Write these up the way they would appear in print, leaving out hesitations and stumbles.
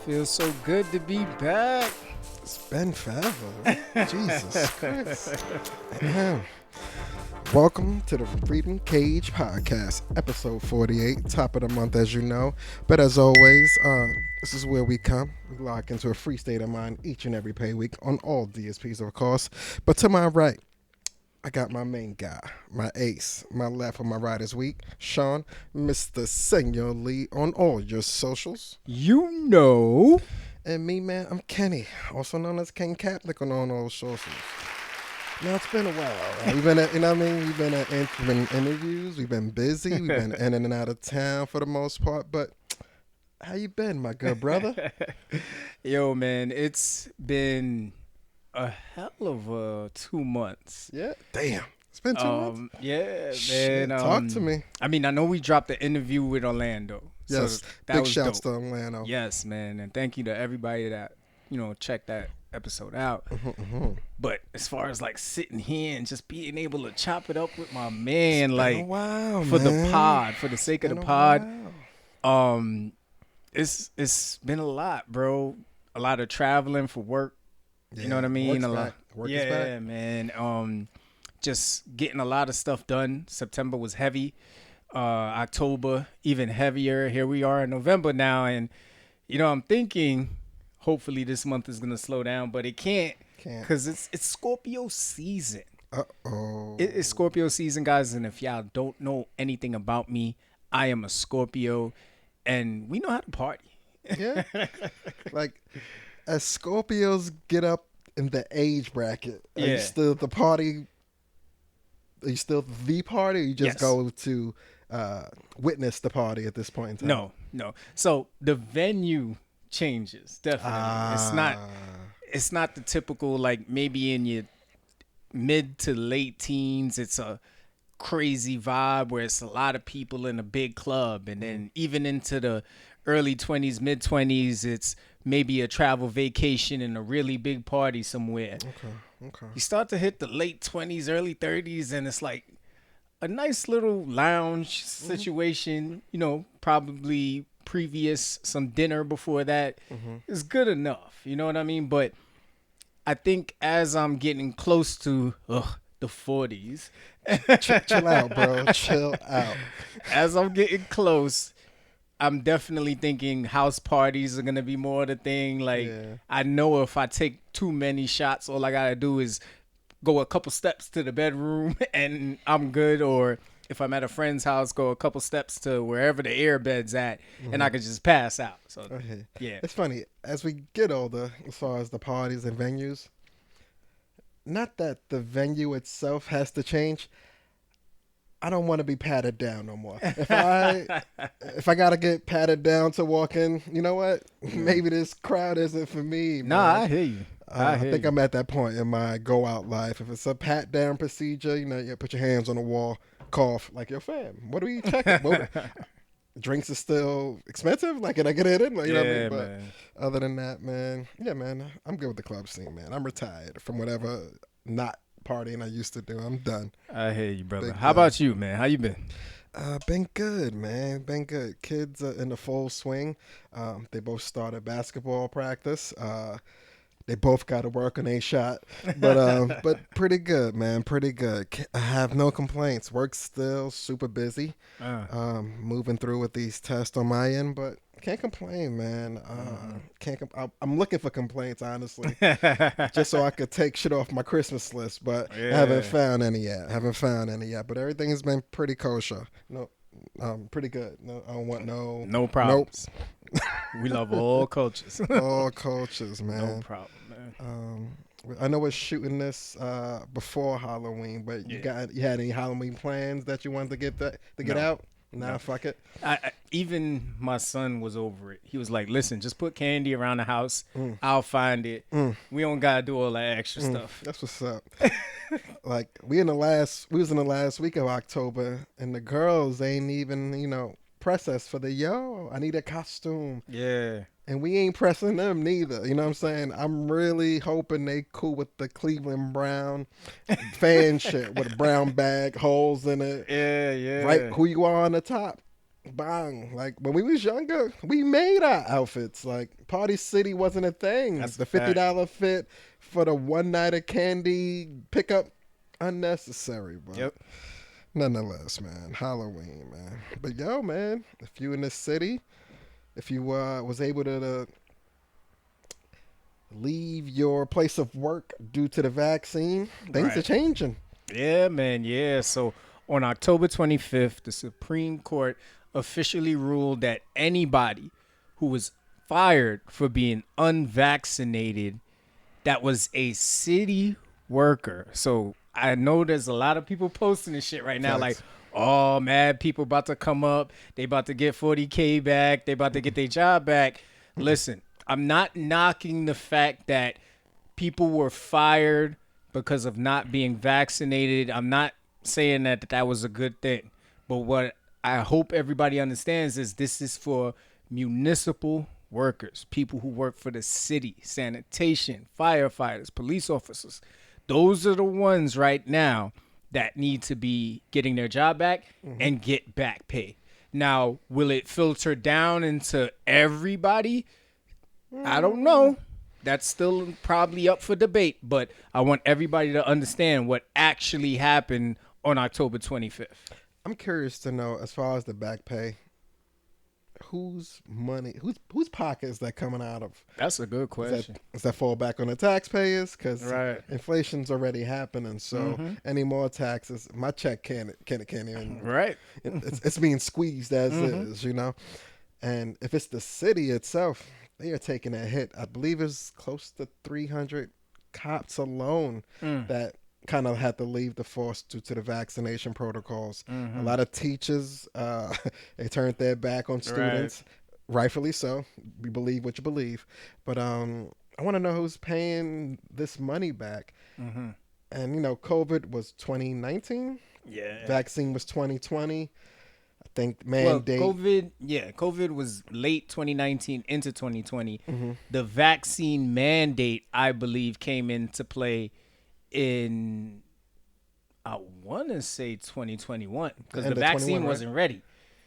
Feels so good to be back. It's been forever. Jesus Christ. Damn. Welcome to the Freedom Cage Podcast, episode 48, top of the month as you know. But as always, this is where we come. We lock into a free state of mind each and every pay week on all DSPs, of course. But to my right, I got my main guy, my ace, my left on my right this week, Shawn, Mr. Senior Lee on all your socials. You know. And me, man, I'm Kenny, also known as King Catholic on all those socials. Now, it's been a while. We've been at, we've been in interviews, we've been busy, we've been in and out of town for the most part, but how you been, my good brother? Yo, man, it's been a hell of 2 months. Yeah, damn. It's been 2 months? Yeah, Shit, man. talk to me. I mean, I know we dropped the interview with Orlando. Yes, so that big was shouts dope. to Orlando. Yes, man, and thank you to everybody that, checked that episode out. But as far as like sitting here and just being able to chop it up with my man, like for the pod, for the sake of the pod, it's been a lot, bro. A lot of traveling for work. Yeah, you know what I mean? Work is back. Man. Just getting a lot of stuff done. September was heavy. October even heavier. Here we are in November now, and I'm thinking hopefully this month is gonna slow down, but it can't because it's Scorpio season. It's Scorpio season, guys, and if y'all don't know anything about me, I am a Scorpio, and we know how to party. Yeah, like as Scorpios get up in the age bracket, are you still the party? Are you still the party, or you just go to witness the party at this point in time? No. So the venue changes, definitely. It's not the typical, like maybe in your mid to late teens, it's a crazy vibe where it's a lot of people in a big club. And then even into the early 20s, mid 20s, it's maybe a travel vacation and a really big party somewhere. Okay. You start to hit the late 20s, early 30s, and it's like a nice little lounge situation, probably previous some dinner before that is good enough. You know what I mean? But I think as I'm getting close to the 40s. Chill out, bro. Chill out. As I'm getting close, I'm definitely thinking house parties are going to be more the thing. Like, I know if I take too many shots, all I got to do is go a couple steps to the bedroom and I'm good. Or if I'm at a friend's house, go a couple steps to wherever the air bed's at and I could just pass out. So, yeah. It's funny. As we get older, as far as the parties and venues, not that the venue itself has to change. I don't want to be patted down no more. If I gotta get patted down to walk in, you know what? Maybe this crowd isn't for me. Nah, man. I hear you. I think I'm at that point in my go out life. If it's a pat down procedure, you put your hands on the wall, cough like your fam. What are we checking? Drinks are still expensive. Like, can I get in? Like, you know what I mean? But other than that, man, I'm good with the club scene, man. I'm retired from whatever not partying I used to do. I'm done. I hear you, brother. How about you, man? How you been? Been good, man. Been good. Kids are in the full swing. They both started basketball practice. They both got to work on a shot, but pretty good, man. Pretty good. I have no complaints. Work's still super busy. Moving through with these tests on my end, but can't complain, man. I'm looking for complaints, honestly, just so I could take shit off my Christmas list, but I haven't found any yet. But everything has been pretty kosher. No, pretty good. No, I don't want no problems. Nope. We love all cultures. All cultures, man. No problem, man. I know we're shooting this before Halloween, but you had any Halloween plans that you wanted to get out? Nah, fuck it. Even my son was over it. He was like, listen, just put candy around the house. I'll find it. We don't got to do all that extra stuff. That's what's up. Like, we was in the last week of October, and the girls ain't even, press us for I need a costume. Yeah. And we ain't pressing them neither. You know what I'm saying? I'm really hoping they cool with the Cleveland Brown fan shit with a brown bag, holes in it. Yeah. Right, who you are on the top. bang. Like when we was younger, we made our outfits. Like Party City wasn't a thing. That's the a fact. $50 fit for the one night of candy pickup, unnecessary. But Yep. nonetheless, man, Halloween, man. But yo, man, if you in the city, if you was able to leave your place of work due to the vaccine, things Right. are changing. Yeah, man. Yeah. So on October 25th, the Supreme Court officially ruled that anybody who was fired for being unvaccinated that was a city worker. So I know there's a lot of people posting this shit right now, like, Facts. oh, mad people about to come up. They about to get 40K back. They about to get their job back. Listen, I'm not knocking the fact that people were fired because of not being vaccinated. I'm not saying that was a good thing. But what I hope everybody understands is this is for municipal workers, people who work for the city, sanitation, firefighters, police officers. Those are the ones right now that need to be getting their job back and get back pay. Now, will it filter down into everybody? I don't know. That's still probably up for debate, but I want everybody to understand what actually happened on October 25th. I'm curious to know, as far as the back pay, whose money, whose pocket is that coming out of? That's a good question. Does that fall back on the taxpayers? Because Right. inflation's already happening, so any more taxes, my check can't even. Right. It's being squeezed as is, you know. And if it's the city itself, they are taking a hit. I believe it's close to 300 cops alone that kind of had to leave the force due to the vaccination protocols. A lot of teachers, they turned their back on students, rightfully so. We believe what you believe. But I want to know who's paying this money back. And, you know, COVID was 2019. Yeah. Vaccine was 2020. I think mandate. Well, COVID was late 2019 into 2020. The vaccine mandate, I believe, came into play in, I want to say 2021, because the vaccine 21, right? wasn't ready.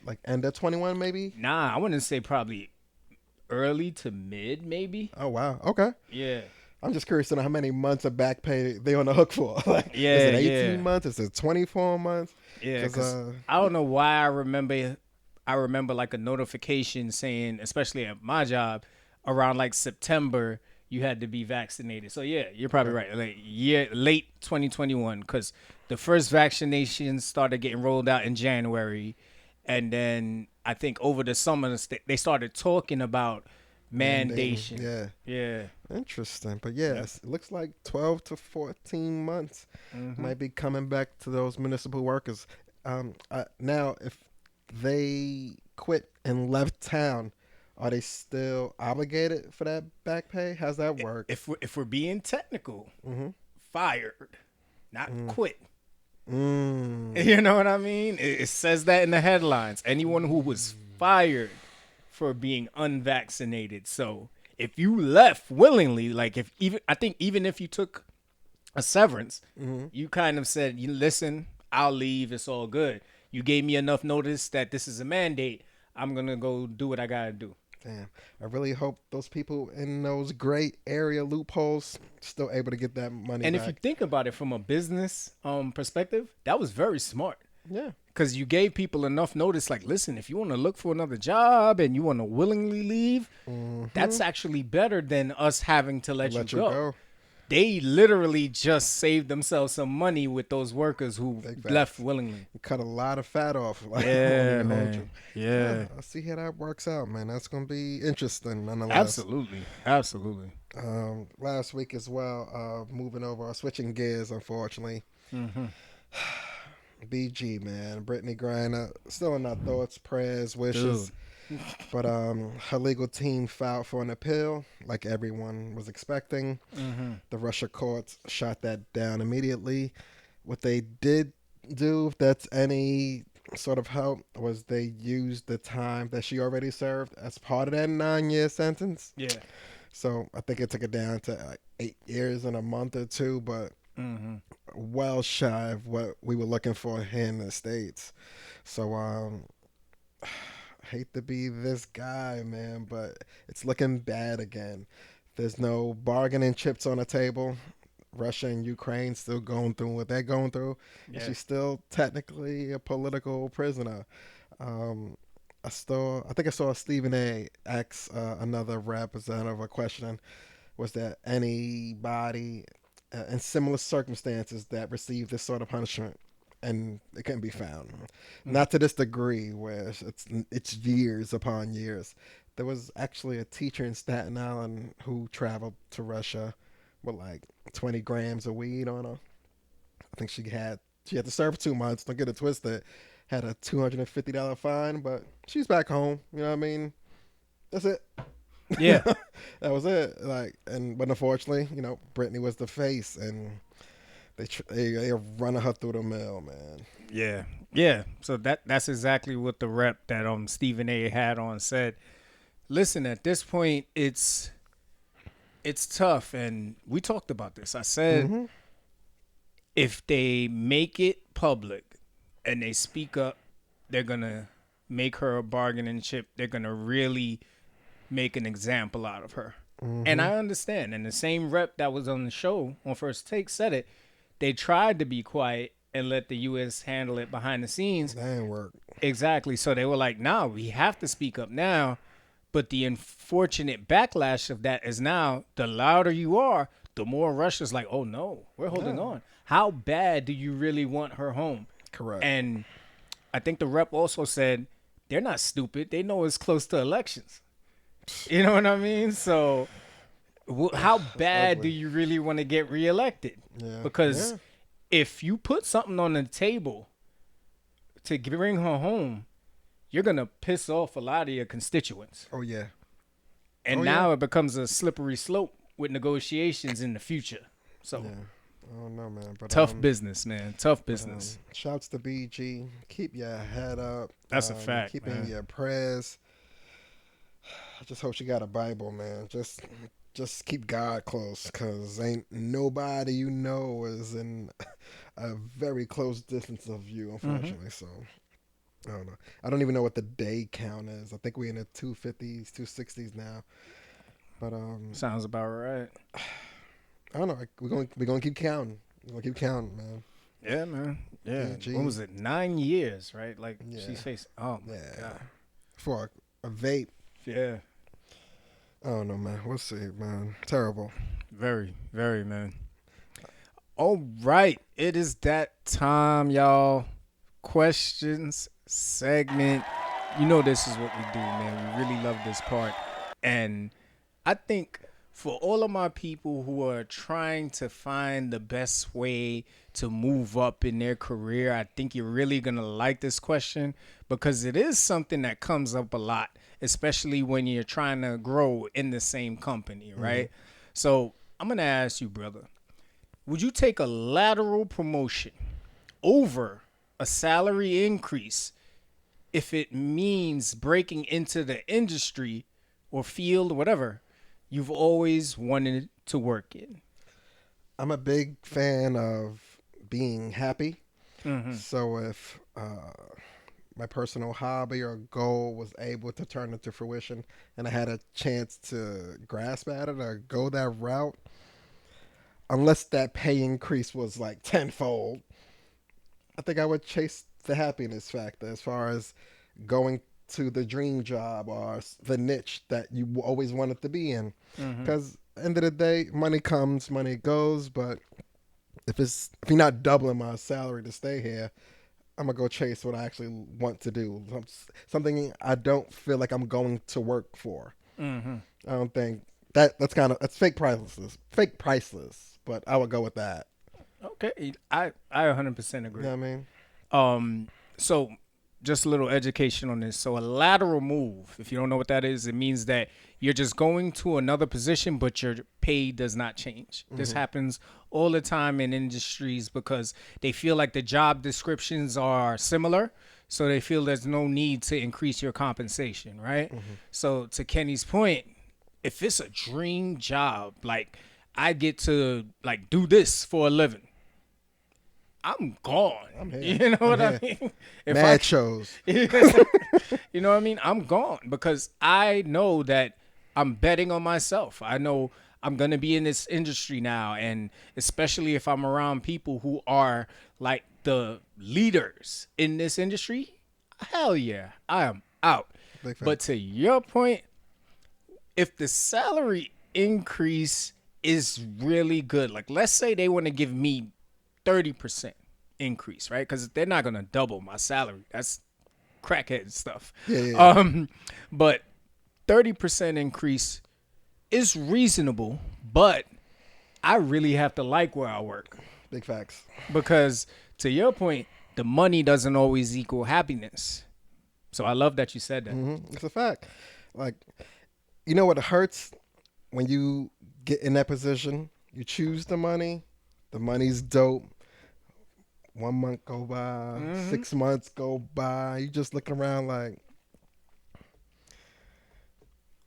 Like end of 21, maybe? Nah, I want to say probably early to mid, maybe. Oh, wow. Okay. Yeah. I'm just curious to know how many months of back pay they on the hook for. Like, Yeah, is it 18 yeah. months? Is it 24 months? Yeah, 'Cause, because I don't know why I remember like a notification saying, especially at my job, around like September, you had to be vaccinated. So yeah, you're probably right. Like late 2021, because the first vaccinations started getting rolled out in January, and then I think over the summer they started talking about mandation. Yeah. Yeah. Interesting. But yes, it looks like 12 to 14 months might be coming back to those municipal workers. Now, if they quit and left town, are they still obligated for that back pay? How's that work? If we're being technical, fired, not quit. Mm. You know what I mean? It says that in the headlines. Anyone who was fired for being unvaccinated. So if you left willingly, like I think even if you took a severance, you kind of said, "You listen, I'll leave. It's all good. You gave me enough notice that this is a mandate. I'm gonna go do what I gotta do." Damn. I really hope those people in those gray area loopholes still able to get that money And back. if you think about it from a business perspective, that was very smart. Yeah. Because you gave people enough notice, like, listen, if you want to look for another job and you want to willingly leave, that's actually better than us having to let you go. They literally just saved themselves some money with those workers who left willingly. Cut a lot of fat off. Like, Yeah, man. Yeah. I'll see how that works out, man. That's going to be interesting, nonetheless. Absolutely. Absolutely. Last week as well, moving over, switching gears, unfortunately. BG, man. Brittney Griner, still in our thoughts, prayers, wishes. Dude. But her legal team filed for an appeal, like everyone was expecting. The Russia courts shot that down immediately. What they did do, if that's any sort of help, was they used the time that she already served as part of that 9-year sentence. Yeah. So I think it took it down to like 8 years and a month or two, but well shy of what we were looking for here in the States. So hate to be this guy, man, but it's looking bad again. There's no bargaining chips on the table. Russia and Ukraine still going through what they're going through, and Yeah. she's still technically a political prisoner. Um, I think I saw Stephen A. ask another representative a question: was there anybody in similar circumstances that received this sort of punishment? And it couldn't be found. Not to this degree, where it's years upon years. There was actually a teacher in Staten Island who traveled to Russia with like 20 grams of weed on her. I think she had to serve for 2 months. Don't get it twisted. Had a $250 fine, but she's back home. You know what I mean? That's it. Yeah. That was it. But unfortunately, Brittney was the face, and they running her through the mill, man. Yeah. Yeah. So that's exactly what the rep that Stephen A had on said. Listen, at this point, it's tough, and we talked about this. I said, if they make it public and they speak up, they're gonna make her a bargaining chip. They're gonna really make an example out of her. And I understand. And the same rep that was on the show on First Take said it. They tried to be quiet and let the U.S. handle it behind the scenes. That ain't work. Exactly. So they were like, "Nah, we have to speak up now." But the unfortunate backlash of that is now the louder you are, the more Russia's like, "Oh no, we're holding on." How bad do you really want her home? Correct. And I think the rep also said they're not stupid. They know it's close to elections. You know what I mean? So how bad do you really want to get reelected? Yeah. Because if you put something on the table to bring her home, you're going to piss off a lot of your constituents. Oh, yeah. And now it becomes a slippery slope with negotiations in the future. So I don't know, man. But, tough business, man. Tough business. Shouts to BG. Keep your head up. That's a fact, Keeping man. your prayers. I just hope she got a Bible, man. Just keep God close, because ain't nobody you know is in a very close distance of you, unfortunately. So, I don't know. I don't even know what the day count is. I think we're in the 250s, 260s now. But sounds about right. I don't know. We're gonna keep counting. We're gonna keep counting, man. Yeah, man. Yeah. BG. What was it? 9 years, right? Like Yeah. she faced. Oh my god. For a vape. Yeah. I don't know, man. We'll see, man. Terrible. Very, very, man. All right. It is that time, y'all. Questions segment. You know this is what we do, man. We really love this part. And I think for all of my people who are trying to find the best way to move up in their career, I think you're really going to like this question, because it is something that comes up a lot, especially when you're trying to grow in the same company, right? So I'm going to ask you, brother, would you take a lateral promotion over a salary increase if it means breaking into the industry or field, whatever, you've always wanted to work in? I'm a big fan of being happy. So if my personal hobby or goal was able to turn into fruition and I had a chance to grasp at it or go that route, unless that pay increase was like tenfold, I think I would chase the happiness factor as far as going to the dream job or the niche that you always wanted to be in. Because end of the day, money comes, money goes. But if you're not doubling my salary to stay here, I'm gonna go chase what I actually want to do. Something I don't feel like I'm going to work for. I don't think that's fake priceless. Fake priceless. But I would go with that. Okay, I 100% agree. You know what I mean? So just a little education on this. So a lateral move, if you don't know what that is, it means that you're just going to another position, but your pay does not change. This happens all the time in industries because they feel like the job descriptions are similar. So they feel there's no need to increase your compensation, right? So to Kenny's point, if it's a dream job, like I get to like do this for a living, I'm gone. I'm here. You know what I mean? Mad shows. You You know what I mean? I'm gone because I know that I'm betting on myself. I know I'm going to be in this industry now. And especially if I'm around people who are like the leaders in this industry, hell yeah, I am out. Big But facts. to your point, if the salary increase is really good, like let's say they want to give me 30% increase, right? Because they're not going to double my salary. That's crackhead stuff. Yeah. But 30% increase is reasonable, but I really have to like where I work Big facts. because to your point, the money doesn't always equal happiness. So I love that you said that. It's a fact. Like, you know what hurts when you get in that position? You choose the money. The money's dope. 1 month go by, 6 months go by. You just looking around like,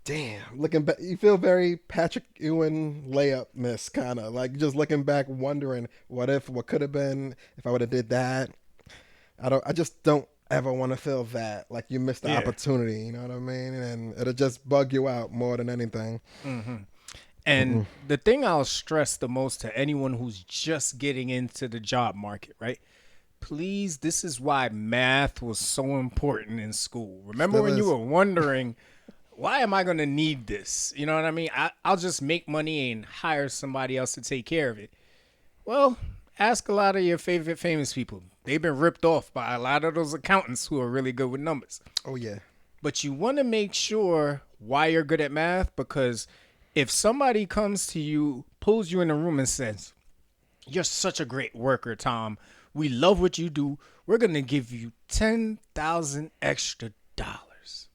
damn. Looking back, you feel very Patrick Ewing layup miss, kind of like just looking back, wondering what if, what could have been if I would have did that. I just don't ever want to feel that like you missed the opportunity. You know what I mean? And it'll just bug you out more than anything. And the thing I'll stress the most to anyone who's just getting into the job market, right? Please, this is why math was so important in school. Remember Still when you is. were wondering, why am I going to need this? You know what I mean? I'll just make money and hire somebody else to take care of it. Well, ask a lot of your favorite famous people. They've been ripped off by a lot of those accountants who are really good with numbers. Oh yeah. But you want to make sure why you're good at math, because if somebody comes to you, pulls you in a room and says, "You're such a great worker, Tom. We love what you do. We're going to give you $10,000 extra dollars."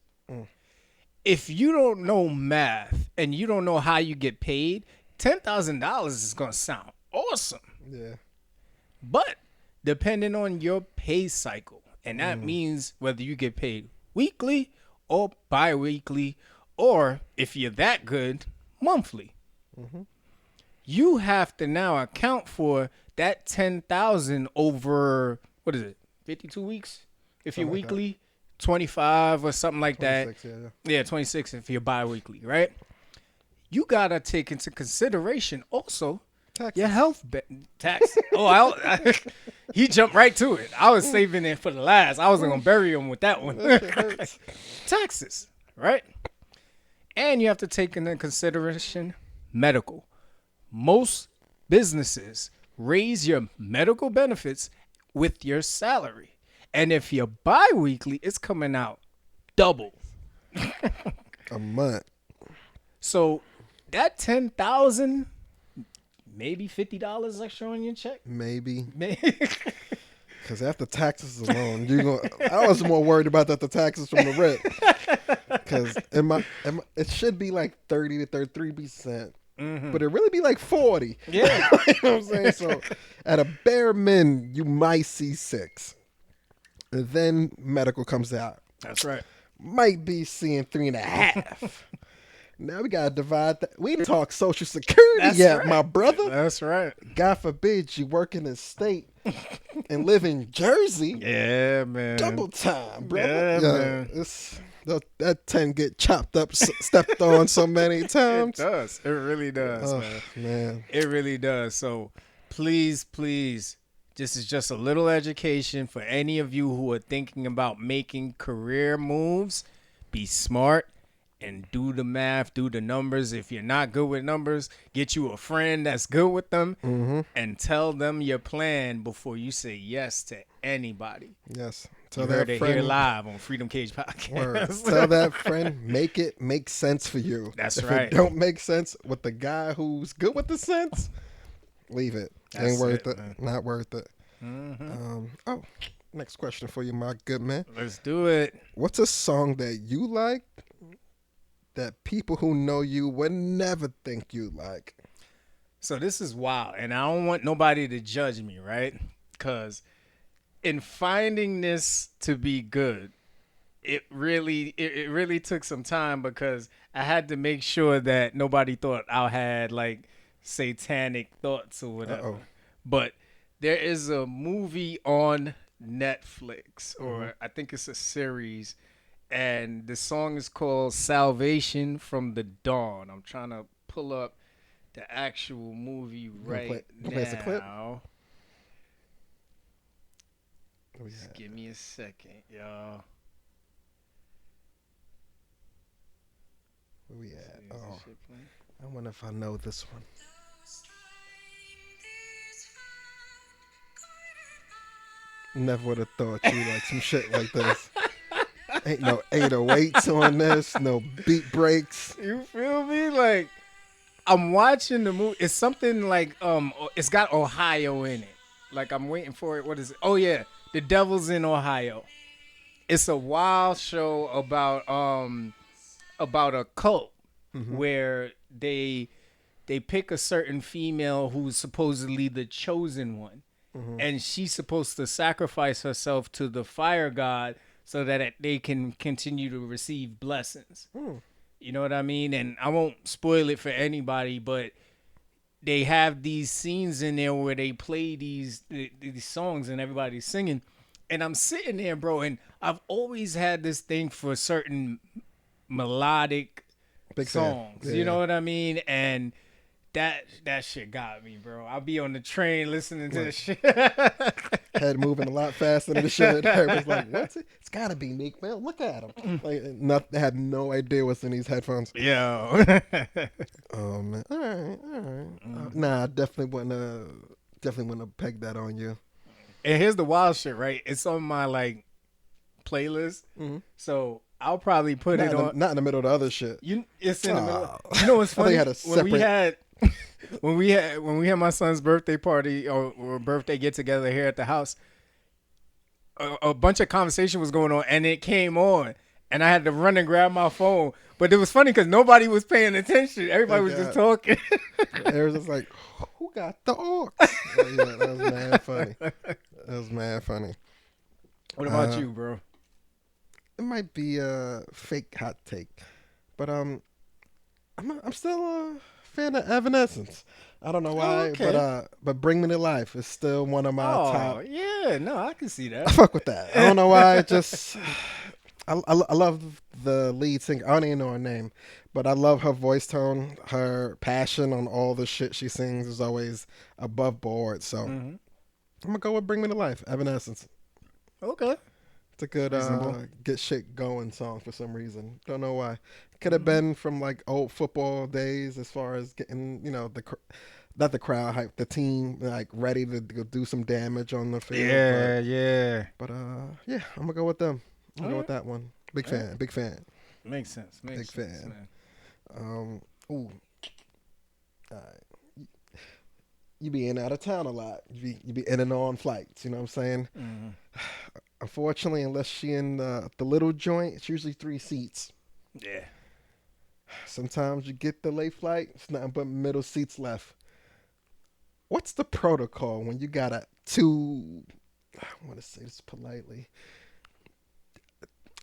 If you don't know math and you don't know how you get paid, $10,000 is going to sound awesome. Yeah. But depending on your pay cycle, and that means whether you get paid weekly or bi-weekly, or if you're that good, monthly. You have to now account for that 10,000 over, what is it, 52 weeks? If you're Something like that. weekly, 25 or something like that. 26, Yeah, 26 if you're bi-weekly, right? You got to take into consideration also Taxes. your health tax. He jumped right to it. I was saving it for the last. I wasn't going to bury him with that one. That shit hurts. Taxes, right? And you have to take into consideration medical. Most businesses raise your medical benefits with your salary. And if you're bi-weekly, it's coming out double. A month. So that 10,000, maybe $50 extra on your check. Maybe. Maybe. Because after taxes alone, I was more worried about the taxes from the rent. Because it should be like 30 to 33%. But it really be like 40. Yeah. You know what I'm saying? So at a bare min, you might see 6. And then medical comes out. That's right. Might be seeing 3.5. Now we gotta divide that. We didn't talk Social Security That's yet, right. my brother. That's right. God forbid you work in a state and live in Jersey. Yeah, man. Double time, brother. Yeah, man. That 10 get chopped up, stepped on so many It times. does. It really does, Oh, man. man. It really does. So please, this is just a little education for any of you who are thinking about making career moves. Be smart and do the math, do the numbers. If you're not good with numbers, get you a friend that's good with them and tell them your plan before you say yes to anybody. Yes. You Tell heard that it here friend. live on Freedom Cage Word. Podcast. Tell that friend, make it make sense for you. That's if right. It don't make sense with the guy who's good with the sense, leave it. That's Ain't worth it, it. man. Not worth it. Next question for you, my good man. Let's do it. What's a song that you like that people who know you would never think you like? So this is wild, and I don't want nobody to judge me, right? Because in finding this to be good, it really took some time because I had to make sure that nobody thought I had like satanic thoughts or whatever. Uh-oh. But there is a movie on Netflix, or I think it's a series, and the song is called "Salvation from the Dawn." I'm trying to pull up the actual movie right play us a clip? now. Oh, Just yeah. give me a second, y'all. Where we at? Is this Oh, shit playing? I wonder if I know this one. Never would have thought you like some shit like this. Ain't no 808s on this, no beat breaks. You feel me? Like I'm watching the movie. It's something like it's got Ohio in it. Like I'm waiting for it. What is it? Oh yeah, The Devil's in Ohio. It's a wild show about a cult where they pick a certain female who's supposedly the chosen one, and she's supposed to sacrifice herself to the fire god so that they can continue to receive blessings. You know what I mean? And I won't spoil it for anybody, but they have these scenes in there where they play these songs and everybody's singing. And I'm sitting there, bro, and I've always had this thing for certain melodic Big fan. songs. Yeah. You know what I mean? And that shit got me, bro. I'll be on the train listening to this shit. Head moving a lot faster than it should. Everybody's like, "What's it? It's gotta be Meek Mill. Look at him." Like, they had no idea what's in these headphones. Yo. Oh man, all right. Nah, I definitely wanna peg that on you. And here's the wild shit, right? It's on my like playlist. So I'll probably put it on. Not in the middle of the other shit. It's in the middle. You know what's funny? Had a separate... when we had my son's birthday party or birthday get together here at the house, a bunch of conversation was going on, and it came on, and I had to run and grab my phone. But it was funny because nobody was paying attention. Everybody was just talking. It was just like, who got the aux? Yeah, that was mad funny. That was mad funny. What about you, bro? It might be a fake hot take, but I'm still a fan of Evanescence. I don't know why, but Bring Me to Life is still one of my top. Yeah, no, I can see that. I fuck with that. I don't know why. Just I love the lead singer. I don't even know her name, but I love her voice tone. Her passion on all the shit she sings is always above board. So I'm gonna go with Bring Me to Life, Evanescence. Okay. It's a good get shit going song for some reason. Don't know why. Could have been from like old football days as far as getting, not the crowd hype, the team like ready to go do some damage on the field. Yeah. But yeah, I'm gonna go with them. I'm gonna go with that one. Big fan. Makes sense. Big fan. Man. Ooh. All right. You be in and out of town a lot. You be in and on flights. You know what I'm saying? Unfortunately, unless she in the little joint, it's usually 3 seats. Yeah. Sometimes you get the late flight, it's nothing but middle seats left. What's the protocol when you got I want to say this politely,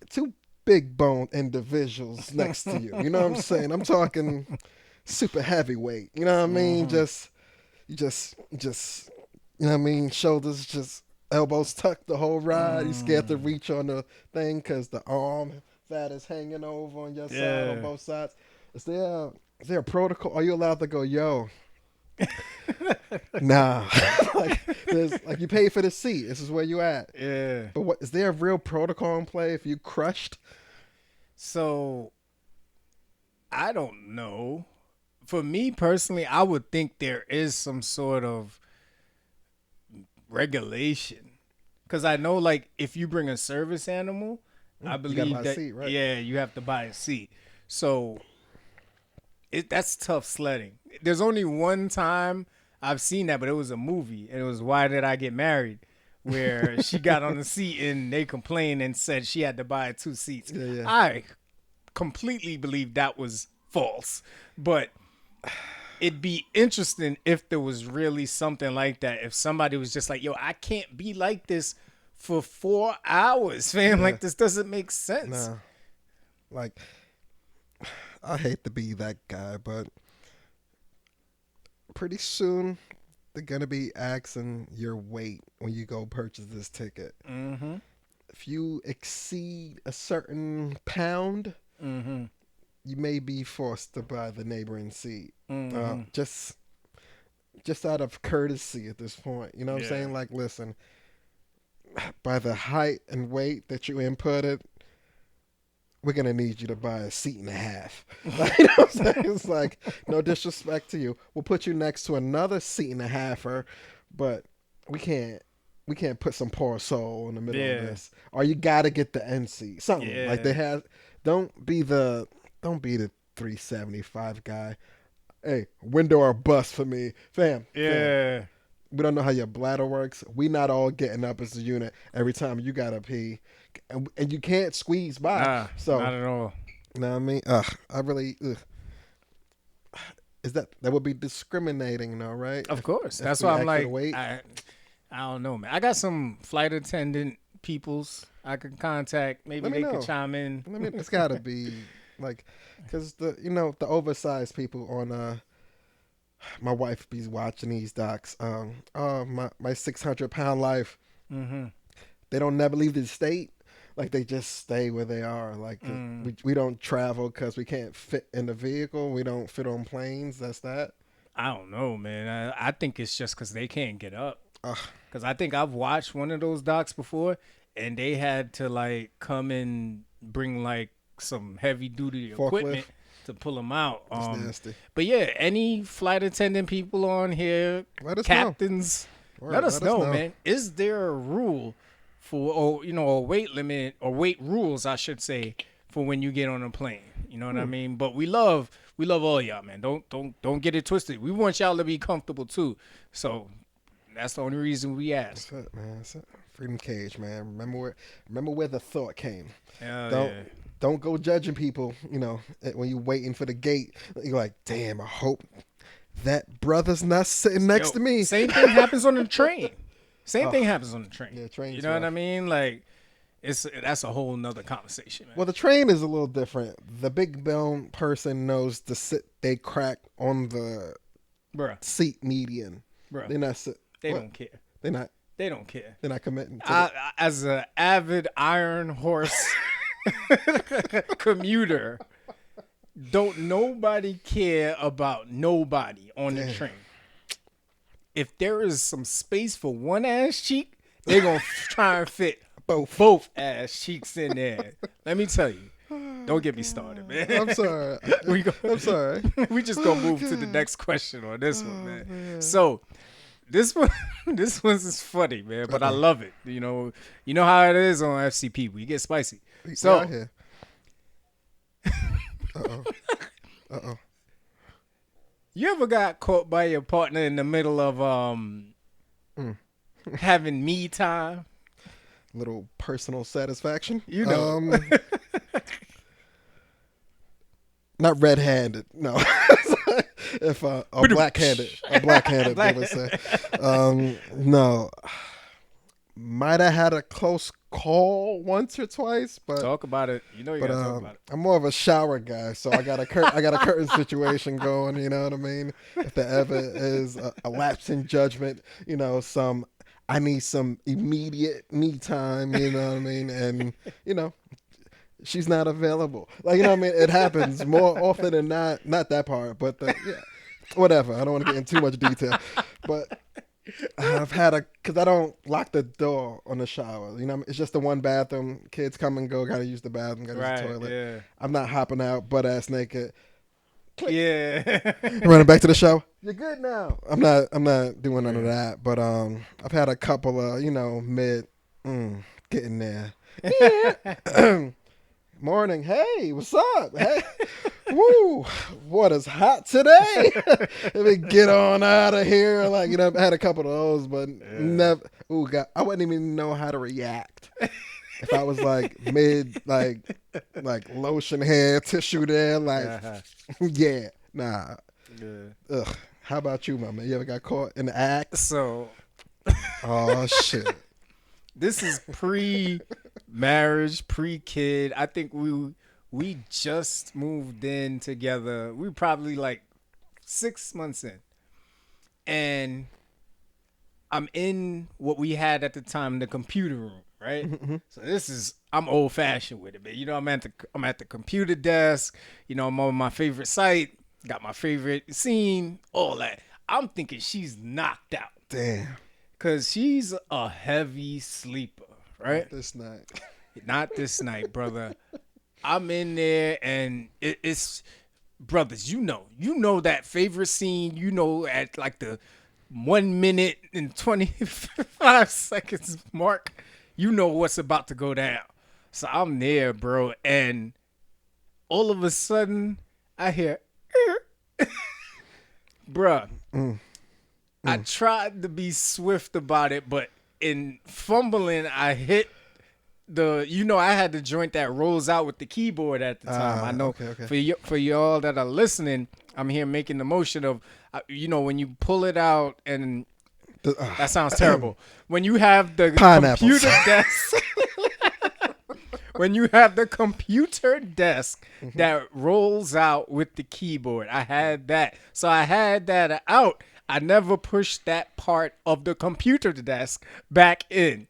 2 big bone individuals next to you? You know what I'm saying? I'm talking super heavyweight. You know what I mean? Just you know what I mean? Shoulders just elbows tucked the whole ride. You scared to reach on the thing because the arm fat is hanging over on your side on both sides. Is there a protocol? Are you allowed to go, yo? Nah. like you pay for the seat. This is where you at. Yeah. But is there a real protocol in play if you crushed? So I don't know. For me personally, I would think there is some sort of regulation, because I know like if you bring a service animal, I believe that seat, right? Yeah, you have to buy a seat. So that's tough sledding. There's only one time I've seen that, but it was a movie, and it was Why Did I Get Married, where she got on the seat and they complained and said she had to buy 2 seats. Yeah. I completely believe that was false, but it'd be interesting if there was really something like that. If somebody was just like, yo, I can't be like this for 4 hours, fam. Like, this doesn't make sense. Nah. Like, I hate to be that guy, but pretty soon they're going to be asking your weight when you go purchase this ticket. if you exceed a certain pound, you may be forced to buy the neighboring seat. Just out of courtesy at this point. You know what I'm saying? Like, listen, by the height and weight that you inputted, we're going to need you to buy a seat and a half. Like, you know what I'm saying? It's like, no disrespect to you. We'll put you next to another seat and a halfer, but we can't put some poor soul in the middle of this. Or you got to get the end seat. Something. Like, they have, don't be the 375 guy. Hey, window or bust for me. Fam. We don't know how your bladder works. We not all getting up as a unit every time you got to pee. And you can't squeeze by. Nah, so, not at all. You know what I mean? I really... Is that would be discriminating though, right? Of course. That's why I'm like, I don't know, man. I got some flight attendant peoples I could contact. Maybe they could chime in. I mean, it's got to be like, because the oversized people on my wife be watching these docs. My 600-pound life. They don't never leave the state. Like, they just stay where they are. Like, we don't travel because we can't fit in the vehicle. We don't fit on planes. That's that. I don't know, man. I think it's just because they can't get up. Because I think I've watched one of those docs before, and they had to, like, come and bring, like, some heavy-duty equipment to pull them out. That's nasty. But, yeah, any flight attendant people on here, captains, let us know, man. Is there a rule for, a weight limit or weight rules, I should say, for when you get on a plane? You know what I mean? But we love all y'all, man. Don't get it twisted. We want y'all to be comfortable too. So that's the only reason we ask. That's it, man. That's it. Freedom cage, man. Remember where the thought came. Don't go judging people. You know, when you're waiting for the gate, you're like, damn. I hope that brother's not sitting next to me. Same thing happens on the train. Same thing happens on the train. Yeah, trains. You know what I mean? Like, that's a whole nother conversation, man. Well, the train is a little different. The big bone person knows the sit they crack on the seat median. Bruh. They're not They don't care. They're not. They don't care. They're not committing. As an avid Iron Horse commuter, don't nobody care about nobody on the train. If there is some space for one ass cheek, they're going to try and fit both ass cheeks in there. Let me tell you. Don't get me started, man. I'm sorry. I'm sorry. We just going to move to the next question on this one, man. So, this one's is funny, man, but I love it. You know how it is on FCP. We get spicy. So, Uh-oh. You ever got caught by your partner in the middle of having me time? Little personal satisfaction. You know. Not red-handed. No. If black-handed, they would say. No. Might have had a close call once or twice, but talk about it. You know you gotta talk about it. I'm more of a shower guy, so I got a curtain situation going. You know what I mean? If there ever is a lapse in judgment, I need some immediate me time. You know what I mean? And she's not available. Like, you know what I mean? It happens more often than not. Not that part, but whatever. I don't want to get into too much detail, but I've had because I don't lock the door on the shower. It's just the one bathroom. Kids come and go. Got to use the bathroom. Got to use the toilet. Yeah. I'm not hopping out butt ass naked. Click. Yeah. Running back to the shower. You're good now. I'm not doing none of that. But I've had a couple of mid getting there. Yeah. Morning. Hey, what's up? Hey. Woo, what is hot today? Let me get on out of here. Like, I had a couple of those, but never. Ooh, God, I wouldn't even know how to react if I was like mid, like lotion hair, tissue there. Like, yeah, nah. Yeah. Ugh. How about you, my man? You ever got caught in the act? So, oh shit. This is pre-marriage, pre-kid. I think we just moved in together. We were probably like 6 months in. And I'm in what we had at the time, the computer room, right? So I'm old fashioned with it, man. You know, I'm at the computer desk. You know, I'm on my favorite site, got my favorite scene, all that. I'm thinking she's knocked out. Damn. Cause she's a heavy sleeper, right? Not this night. Not this night, brother. I'm in there and it's brothers, you know that favorite scene, at like the 1 minute and 25 seconds mark, what's about to go down. So I'm there, bro, and all of a sudden I hear bruh. I tried to be swift about it, but in fumbling I hit I had the joint that rolls out with the keyboard at the time. I know okay. For y'all that are listening, I'm here making the motion of, when you pull it out and that sounds terrible. When you have the computer desk, when you have the computer desk that rolls out with the keyboard, I had that. So I had that out. I never pushed that part of the computer desk back in.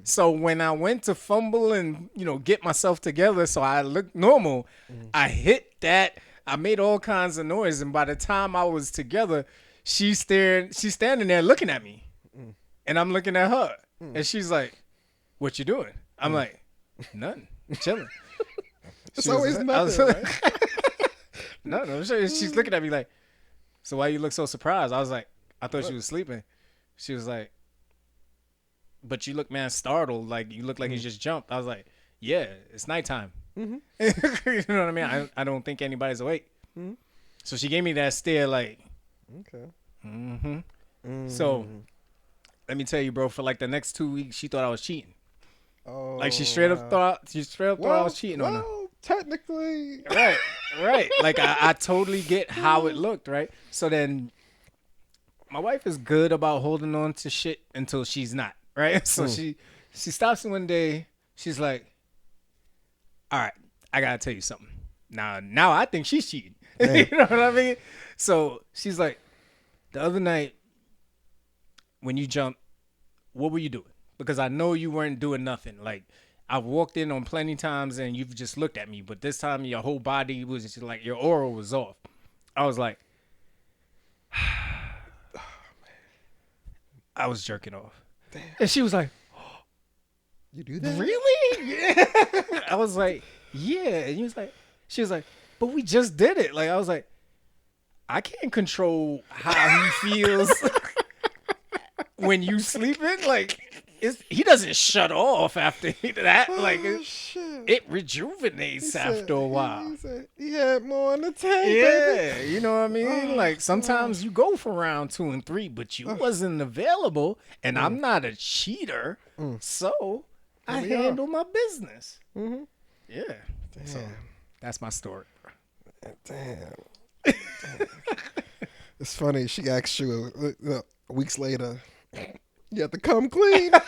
So when I went to fumble and, get myself together so I looked normal, I hit that. I made all kinds of noise. And by the time I was together, she's standing there looking at me. And I'm looking at her. And she's like, "What you doing?" I'm like, "Nothing. Chilling." It's always nothing, right? No. She's looking at me like, "So why you look so surprised?" I was like, "I thought you was sleeping." She was like, "But you look, man, startled. Like, you look like you just jumped." I was like, "Yeah, it's nighttime." You know what I mean? I don't think anybody's awake. So she gave me that stare like, okay. So let me tell you, bro, for like the next 2 weeks, she thought I was cheating. Oh, like she straight up thought I was cheating on her. Technically. Right. Like I totally get how it looked, right? So then my wife is good about holding on to shit until she's not. Right, so she stops me one day. She's like, "All right, I gotta tell you something. Now I think she's cheating." You know what I mean? So she's like, "The other night when you jumped, what were you doing? Because I know you weren't doing nothing. Like, I've walked in on plenty times and you've just looked at me, but this time your whole body was just like your aura was off." I was like, I was jerking off. Damn. And she was like, "Oh, you do that? Really?" Yeah. I was like, "Yeah." And she was like, "But we just did it." Like, I was like, I can't control how he feels when you sleeping. Like, he doesn't shut off after that. Like, it rejuvenates after a while. He had more on the tank. Yeah, baby. You know what I mean? Like, sometimes you go for round 2 and 3, but you wasn't available, and I'm not a cheater, so I handle my business. Yeah. Damn. So that's my story. Damn. It's funny. She asked you weeks later, "You have to come clean." I'm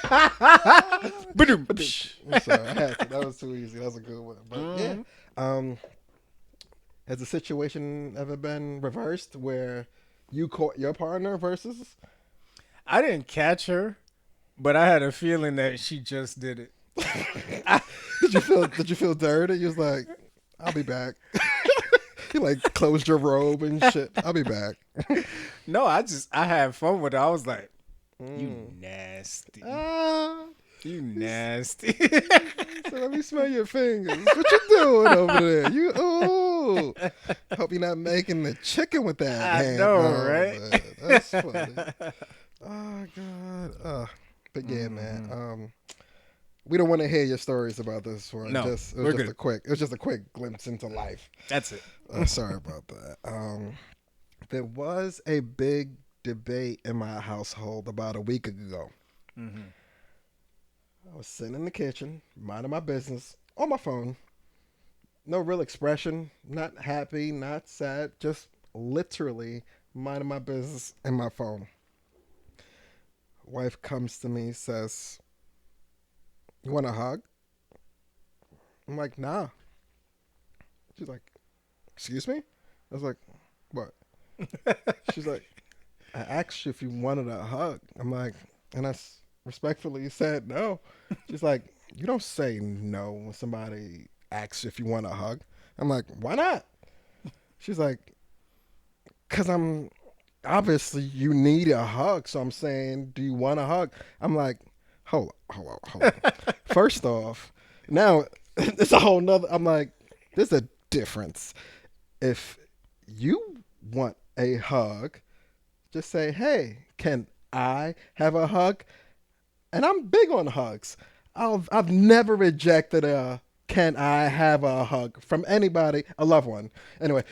sorry, I had to. That was too easy. That was a good one. But yeah. Has the situation ever been reversed where you caught your partner versus? I didn't catch her, but I had a feeling that she just did it. Did you feel dirty? You was like, "I'll be back." You like closed your robe and shit. "I'll be back." No, I had fun with it. I was like, "You nasty. You nasty." So let me smell your fingers. What you doing over there? Hope you're not making the chicken with that hand. I know, right? Man. That's funny. Oh God. But yeah, man. We don't want to hear your stories about this one. No, it was just a quick glimpse into life. That's it. Sorry about that. There was a big debate in my household about a week ago. I was sitting in the kitchen, minding my business, on my phone. No real expression, not happy, not sad, just literally minding my business in my phone. Wife comes to me, says, "You want a hug?" I'm like, "Nah." She's like, "Excuse me?" I was like, "What?" She's like, "I asked you if you wanted a hug." I'm like, and I respectfully said no. She's like, you don't say no when somebody asks if you want a hug. I'm like, why not? She's like, because I'm obviously you need a hug. So I'm saying, do you want a hug? I'm like, hold on. First off, now it's a whole nother. I'm like, there's a difference. If you want a hug, just say, hey, can I have a hug? And I'm big on hugs. I've never rejected a can I have a hug from anybody, a loved one. Anyway,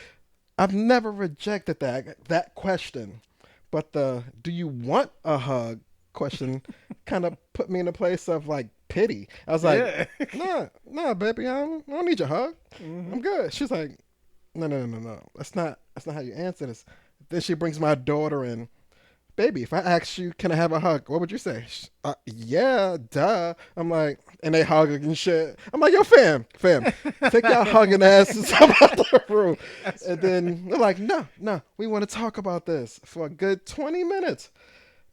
I've never rejected that question. But the do you want a hug question kind of put me in a place of like pity. I was like, Yeah. nah, baby, I don't need your hug. Mm-hmm. I'm good. She's like, no. That's not how you answer this. Then she brings my daughter in. Baby, if I asked you, can I have a hug? What would you say? Yeah, duh. I'm like, and they hugging and shit. I'm like, yo, fam, take y'all hugging asses out the room. And then they're like, no, we want to talk about this for a good 20 minutes.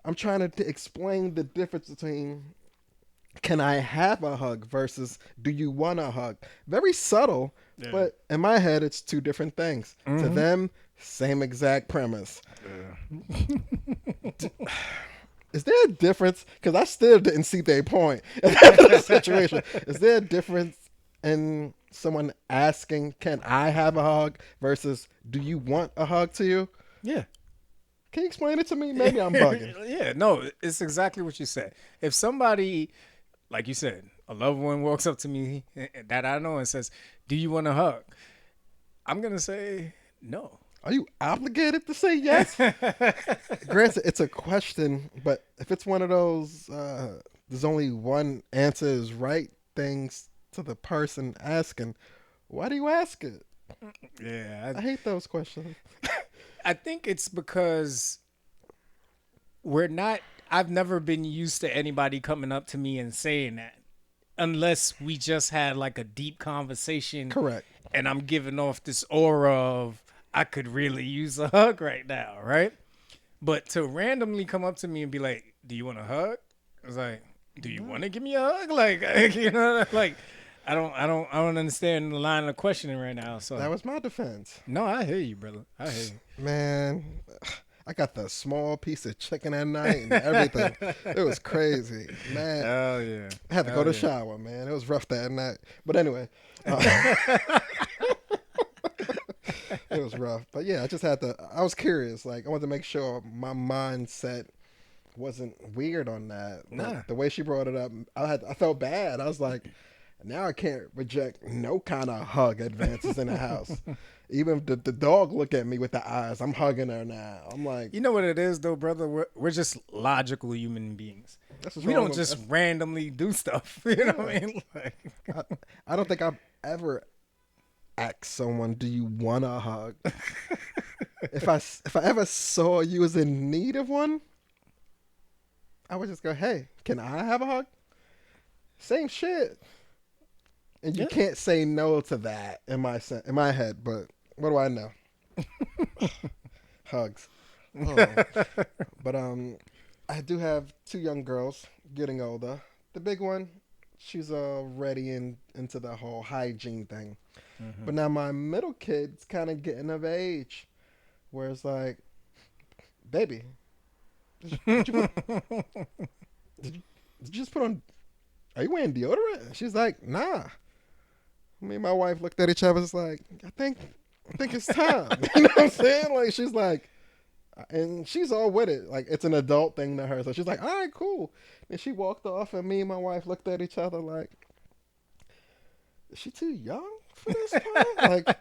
I'm trying to explain the difference between can I have a hug versus do you want a hug? Very subtle, Yeah. but in my head, it's two different things. To them, same exact premise. Is there a difference? Because I still didn't see their point in that situation. Is there a difference in someone asking, can I have a hug versus do you want a hug to you? Yeah. Can you explain it to me? Maybe I'm bugging. Yeah, no, it's exactly what you said. If somebody, like you said, a loved one walks up to me that I know and says, do you want a hug? I'm going to say no. Are you obligated to say yes? Granted, it's a question, but if it's one of those, there's only one answer is right things to the person asking, why do you ask it? Yeah. I hate those questions. I think it's because I've never been used to anybody coming up to me and saying that unless we just had like a deep conversation. Correct. And I'm giving off this aura of, I could really use a hug right now, right? But to randomly come up to me and be like, do you want a hug? I was like, do you want to give me a hug? Like, you know, like, I don't understand the line of questioning right now. So That was my defense. no, I hear you, brother. I hear you. Man, I got the small piece of chicken at night and everything. It was crazy, man. Oh yeah. I had to go to the shower, man. It was rough that night. But anyway, it was rough. But yeah, I was curious. Like, I wanted to make sure my mindset wasn't weird on that. Nah. Like, the way she brought it up, I felt bad. I was like, now I can't reject no kind of hug advances in the house. Even if the dog look at me with the eyes, I'm hugging her now. I'm like, You know what it is, though, brother? We're just logical human beings. That's what's We wrong don't with- just randomly do stuff. You know what I mean? Like, I don't think I've ever asked someone, "Do you want a hug?" if I ever saw you was in need of one, I would just go, "Hey, can I have a hug?" Same shit. And you Yeah. can't say no to that in my head. But what do I know? Hugs. Oh. But I do have two young girls getting older. The big one, she's already into the whole hygiene thing. Mm-hmm. But now my middle kid's kind of getting of age, where it's like, baby, did you just put on? Are you wearing deodorant? And she's like, nah. Me and my wife looked at each other. It's like, I think it's time. You know what I'm saying? Like, she's like, and she's all with it. Like, it's an adult thing to her. So she's like, all right, cool. And she walked off, and me and my wife looked at each other like, is she too young for this part? Like,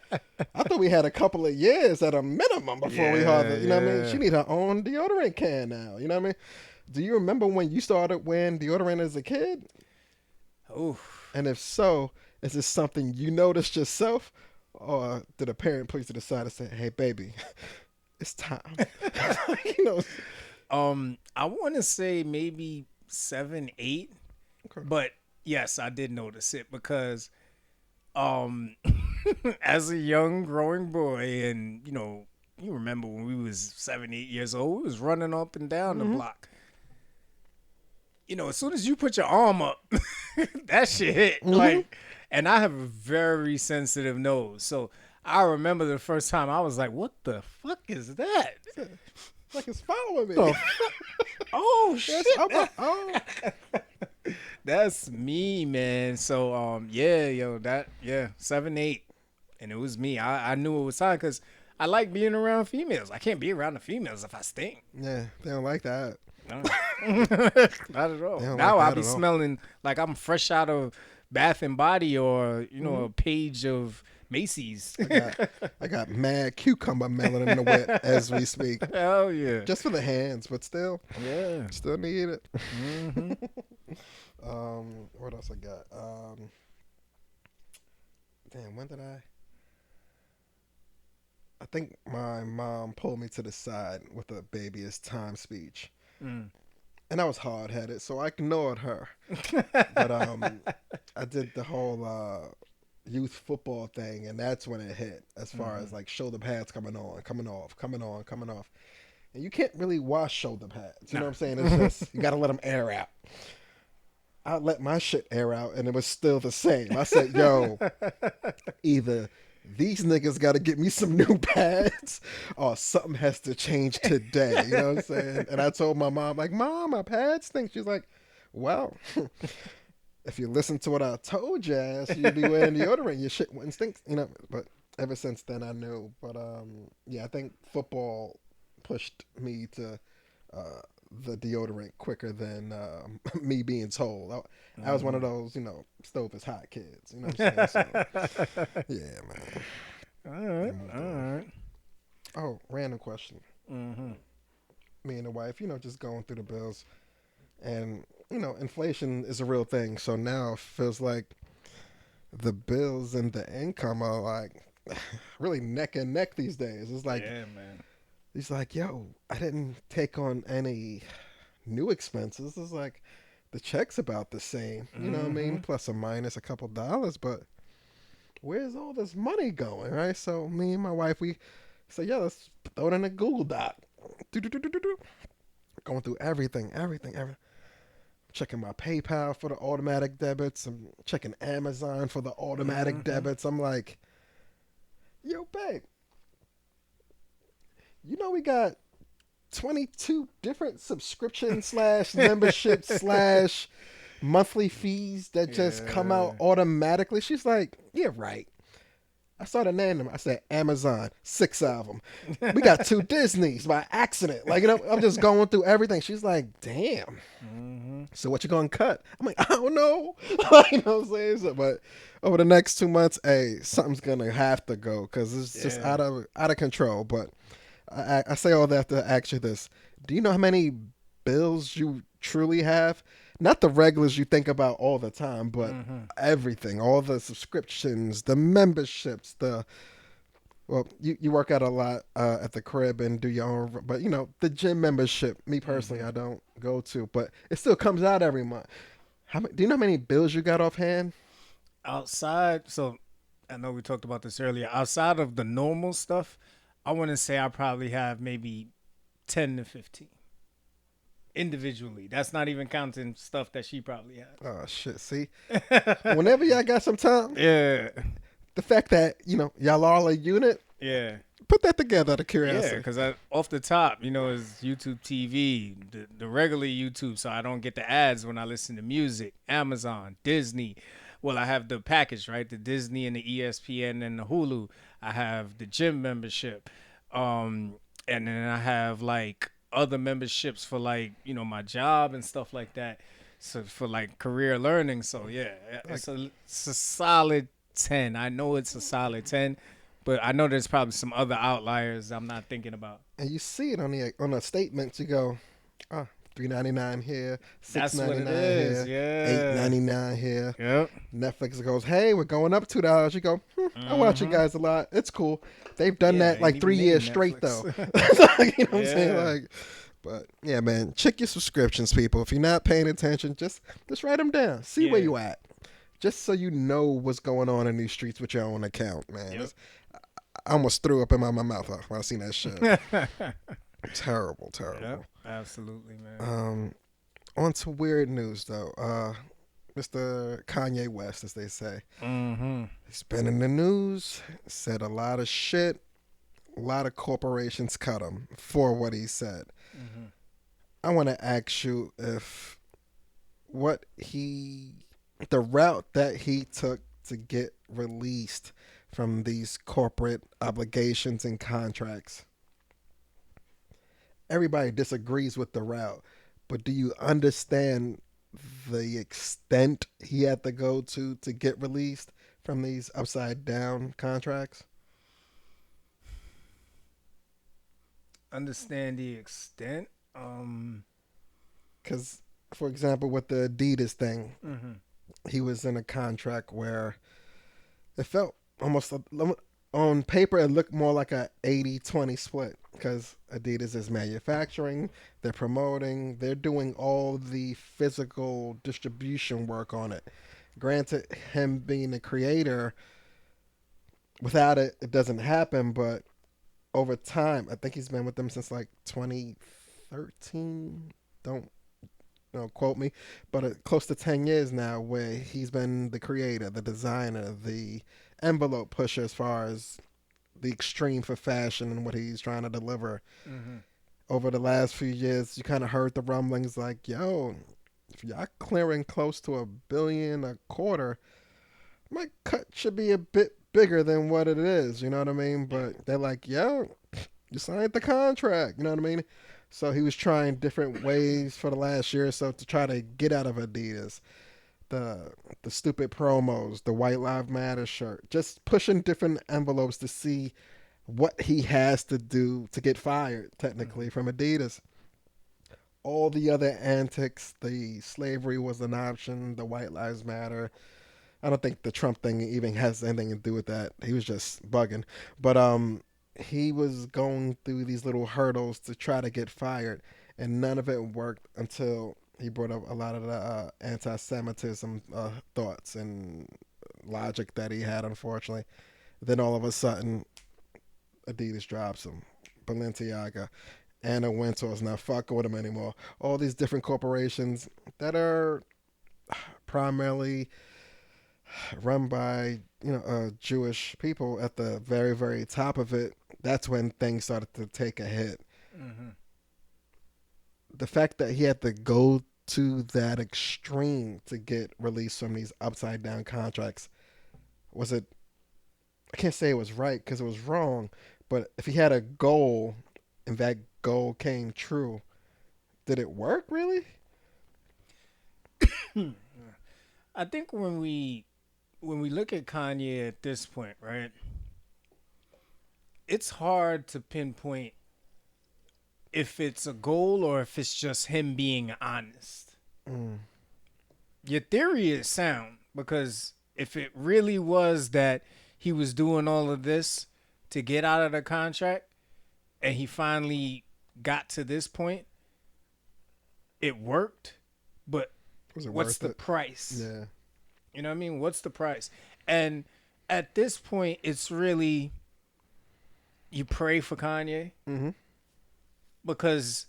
I thought we had a couple of years at a minimum before we had it. You know what I mean? She need her own deodorant can now. You know what I mean? Do you remember when you started wearing deodorant as a kid? oof. And if so, is this something you noticed yourself? Or did a parent please decide to say, hey, baby, it's time? You know? I want to say maybe 7, 8, Okay. but yes, I did notice it because, as a young growing boy, and you remember when we was 7, 8 years old, we was running up and down the block. as soon as you put your arm up, that shit hit. Like, and I have a very sensitive nose. So I remember the first time I was like, what the fuck is that? Like it's following me. The oh, shit. Oh. That's me, man. So, yeah, 7'8", and it was me. I knew it was time because I like being around females. I can't be around the females if I stink. Yeah, they don't like that. No. Not at all. Now I'll be smelling like I'm fresh out of Bath and Body or a page of Macy's. I got mad cucumber melon in the wet as we speak. Hell yeah! Just for the hands, but still, yeah, still need it. What else I got? Damn, when did I think my mom pulled me to the side with a baby is time speech. And I was hard headed, so I ignored her. But I did the whole youth football thing, and that's when it hit. As far as like shoulder pads coming on, coming off, and you can't really wash shoulder pads. You know what I'm saying? It's just you got to let them air out. I let my shit air out, and it was still the same. I said, "Yo, either these niggas got to get me some new pads or something has to change today." You know what I'm saying? And I told my mom, like, "Mom, my pads stink." She's like, "Well, if you listen to what I told you, you'd be wearing deodorant. Your shit wouldn't stink." But ever since then, I knew. But yeah, I think football pushed me to the deodorant quicker than me being told. I was one of those, stove is hot kids. You know what I'm saying? So, yeah, man. All right. Oh, random question. Me and the wife, just going through the bills. And, inflation is a real thing. So now it feels like the bills and the income are like really neck and neck these days. It's like, yeah, man. He's like, yo, I didn't take on any new expenses. It's like the check's about the same. You know what I mean? Plus or minus a couple dollars, but where's all this money going, right? So me and my wife, we say, yeah, let's throw it in a Google Doc. Going through everything. Checking my PayPal for the automatic debits. I'm checking Amazon for the automatic debits. I'm like, yo, babe. We got 22 different subscription / membership / monthly fees that just come out automatically. She's like, yeah, right. I started naming them. I said, Amazon, 6 of them. We got 2 Disneys by accident. Like, I'm just going through everything. She's like, damn. So what you gonna cut? I'm like, I don't know. You know what I'm saying? So, but over the next 2 months, hey, something's gonna have to go because it's just out of control. But I say all that to ask you this. Do you know how many bills you truly have? Not the regulars you think about all the time, but everything. All the subscriptions, the memberships, you work out a lot at the crib and do your own, but the gym membership, me personally, I don't go to, but it still comes out every month. Do you know how many bills you got offhand? Outside, so I know we talked about this earlier. Outside of the normal stuff, I want to say I probably have maybe 10 to 15 individually. That's not even counting stuff that she probably has. Oh, shit. See? Whenever y'all got some time, yeah. The fact that, y'all all a unit, yeah. Put that together out of curiosity. Yeah, because off the top, is YouTube TV, the regular YouTube, so I don't get the ads when I listen to music. Amazon, Disney. Well, I have the package, right? The Disney and the ESPN and the Hulu. I have the gym membership. And then I have like other memberships for like, my job and stuff like that. So for like career learning. So yeah, it's a solid 10. I know it's a solid 10, but I know there's probably some other outliers I'm not thinking about. And you see it on the statements. You go, $3.99 here, $6.99 here, yeah. $8.99 here. Yep. Netflix goes, hey, we're going up $2. You go, I watch you guys a lot. It's cool. They've done that like 3 years straight though. You know what I'm saying? Like, but yeah, man, check your subscriptions, people. If you're not paying attention, just write them down. See where you at. Just so you know what's going on in these streets with your own account, man. Yep. I almost threw up in my mouth when I seen that shit. Terrible. Yep, absolutely, man. On to weird news though. Mr. Kanye West, as they say, Mm-hmm. he's been in the news, said a lot of shit. A lot of corporations cut him for what he said. Mm-hmm. I want to ask you if what he, the route that he took to get released from these corporate obligations and contracts. Everybody disagrees with the route, but do you understand the extent he had to go to get released from these upside down contracts? Understand the extent. Because, for example, with the Adidas thing, Mm-hmm. he was in a contract where it felt almost on paper it looked more like a 80-20 split because Adidas is manufacturing, they're promoting, they're doing all the physical distribution work on it. Granted, him being the creator, without it, it doesn't happen. But over time, I think he's been with them since like 2013. Don't quote me, but close to 10 years now, where he's been the creator, the designer, the envelope pusher as far as the extreme for fashion and what he's trying to deliver. Mm-hmm. Over the last few years, you kind of heard the rumblings like, yo, if y'all clearing close to $1 billion a quarter, my cut should be a bit bigger than what it is. You know what I mean? But they're like, yo, you signed the contract. You know what I mean? So he was trying different ways for the last year or so to try to get out of Adidas. The stupid promos, the White Lives Matter shirt, just pushing different envelopes to see what he has to do to get fired, technically, from Adidas. All the other antics, the slavery was an option, the White Lives Matter. I don't think the Trump thing even has anything to do with that. He was just bugging. But he was going through these little hurdles to try to get fired, and none of it worked until he brought up a lot of the anti-Semitism thoughts and logic that he had, unfortunately. Then all of a sudden, Adidas drops him. Balenciaga, Anna Windsor's not fucking with him anymore. All these different corporations that are primarily run by Jewish people at the very very top of it. That's when things started to take a hit. Mm-hmm. The fact that he had to go to that extreme to get released from these upside down contracts, was it, I can't say it was right because it was wrong, but if he had a goal and that goal came true, did it work really? I think when we look at Kanye at this point, right? It's hard to pinpoint if it's a goal or if it's just him being honest. Mm. Your theory is sound because if it really was that he was doing all of this to get out of the contract and he finally got to this point, it worked, but Was it what's worth the it? price? Yeah. You know what I mean? What's the price? And at this point, it's really you pray for Kanye Mm-hmm. because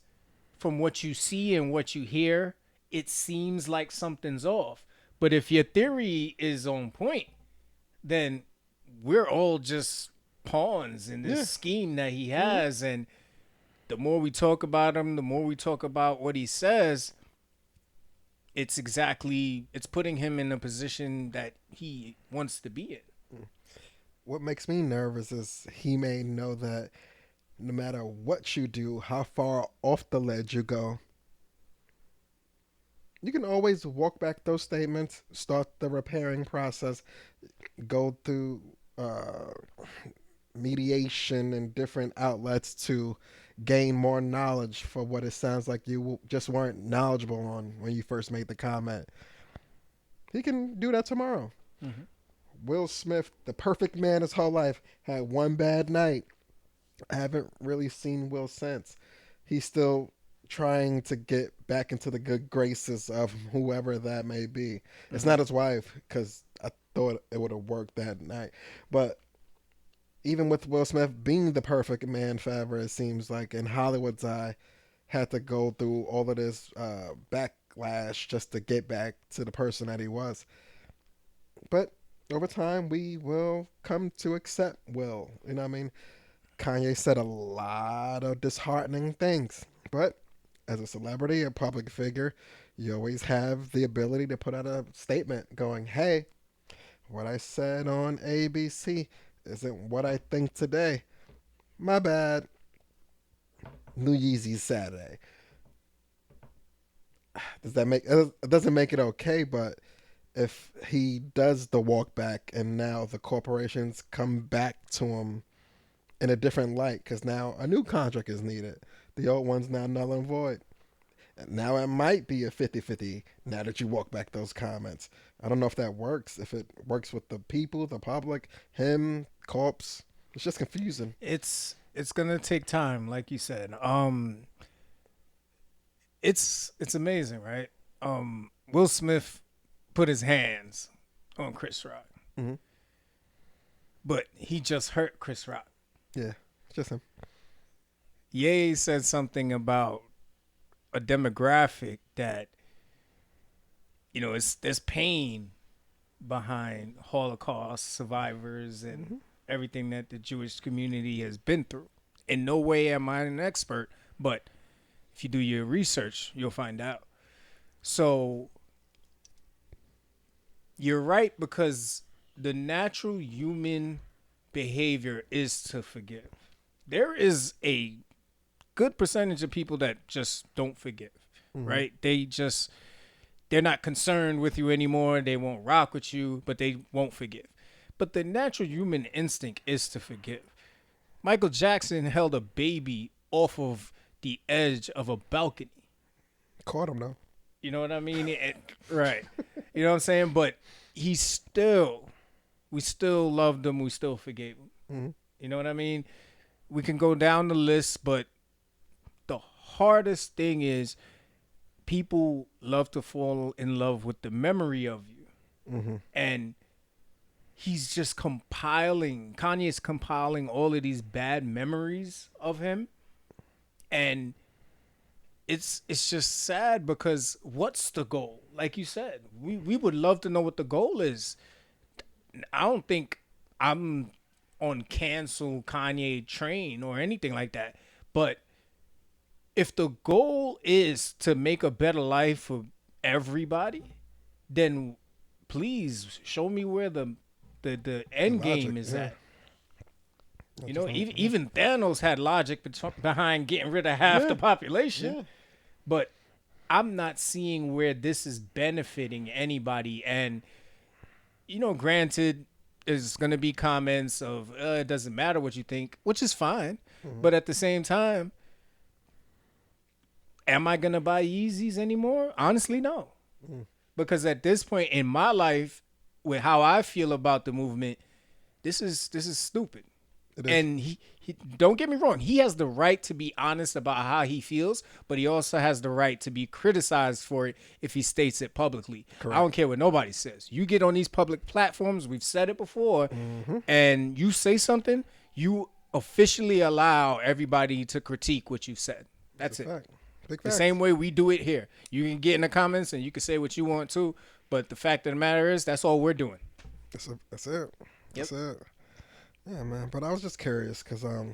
from what you see and what you hear, it seems like something's off. But if your theory is on point, then we're all just pawns in this Yeah. scheme that he Mm-hmm. has. And the more we talk about him, the more we talk about what he says, it's putting him in a position that he wants to be in. What makes me nervous is he may know that no matter what you do, how far off the ledge you go, you can always walk back those statements, start the repairing process, go through mediation and different outlets to gain more knowledge for what it sounds like you just weren't knowledgeable on when you first made the comment. He can do that tomorrow. Mm-hmm. Will Smith, the perfect man his whole life, had one bad night. I haven't really seen Will since. He's still trying to get back into the good graces of whoever that may be. It's Mm-hmm. not his wife because I thought it would have worked that night. But even with Will Smith being the perfect man forever, it seems like in Hollywood's eye, had to go through all of this backlash just to get back to the person that he was. But over time, we will come to accept Will. You know what I mean? Kanye said a lot of disheartening things, but as a celebrity, a public figure, you always have the ability to put out a statement going, hey, what I said on ABC isn't what I think today. My bad. New Yeezy's Saturday. It doesn't make it okay, but if he does the walk back and now the corporations come back to him in a different light because now a new contract is needed. The old one's now null and void. And now it might be a 50-50 now that you walk back those comments. I don't know if that works, if it works with the people, the public, him, corpse. It's just confusing. It's gonna take time, like you said. It's amazing, right? Will Smith put his hands on Chris Rock, Mm-hmm. but he just hurt Chris Rock. Yeah, it's just him. Ye said something about a demographic that, there's pain behind Holocaust survivors and everything that the Jewish community has been through. In no way am I an expert, but if you do your research, you'll find out. So you're right, because the natural human behavior is to forgive. There is a good percentage of people that just don't forgive, right? They're not concerned with you anymore. They won't rock with you, but they won't forgive. But the natural human instinct is to forgive. Michael Jackson held a baby off of the edge of a balcony. Caught him though. You know what I mean? Right. You know what I'm saying? But we still loved him. We still forgave him. Mm-hmm. You know what I mean? We can go down the list, but the hardest thing is people love to fall in love with the memory of you. Mm-hmm. And Kanye's compiling all of these bad memories of him. And it's just sad, because what's the goal? Like you said, we would love to know what the goal is. I don't think I'm on cancel Kanye train or anything like that. But if the goal is to make a better life for everybody, then please show me where the end game is at. Even Thanos had logic behind getting rid of half the population. Yeah. But I'm not seeing where this is benefiting anybody. And, granted, there's going to be comments of, it doesn't matter what you think, which is fine. Mm-hmm. But at the same time, am I going to buy Yeezys anymore? Honestly, no. Mm. Because at this point in my life, with how I feel about the movement, this is stupid. And he don't get me wrong, he has the right to be honest about how he feels, but he also has the right to be criticized for it if he states it publicly. Correct. I don't care what nobody says. You get on these public platforms, we've said it before, and you say something, you officially allow everybody to critique what you said. That's it. Fact. The same way we do it here. You can get in the comments and you can say what you want to, but the fact of the matter is, that's all we're doing. That's it. That's it. Yeah, man. But I was just curious because I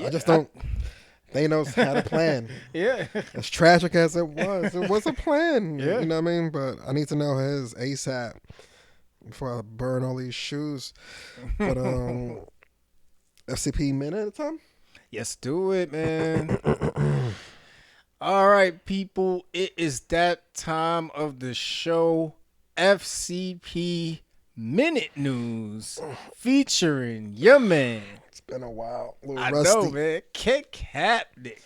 just don't. Thanos had a plan. Yeah. As tragic as it was a plan. Yeah. You know what I mean? But I need to know his ASAP before I burn all these shoes. But FCP Minute, Tom? Yes, do it, man. All right, people. It is that time of the show. FCP Minute News featuring your man. It's been a while. A little I rusty. know, man. Kick Haptic.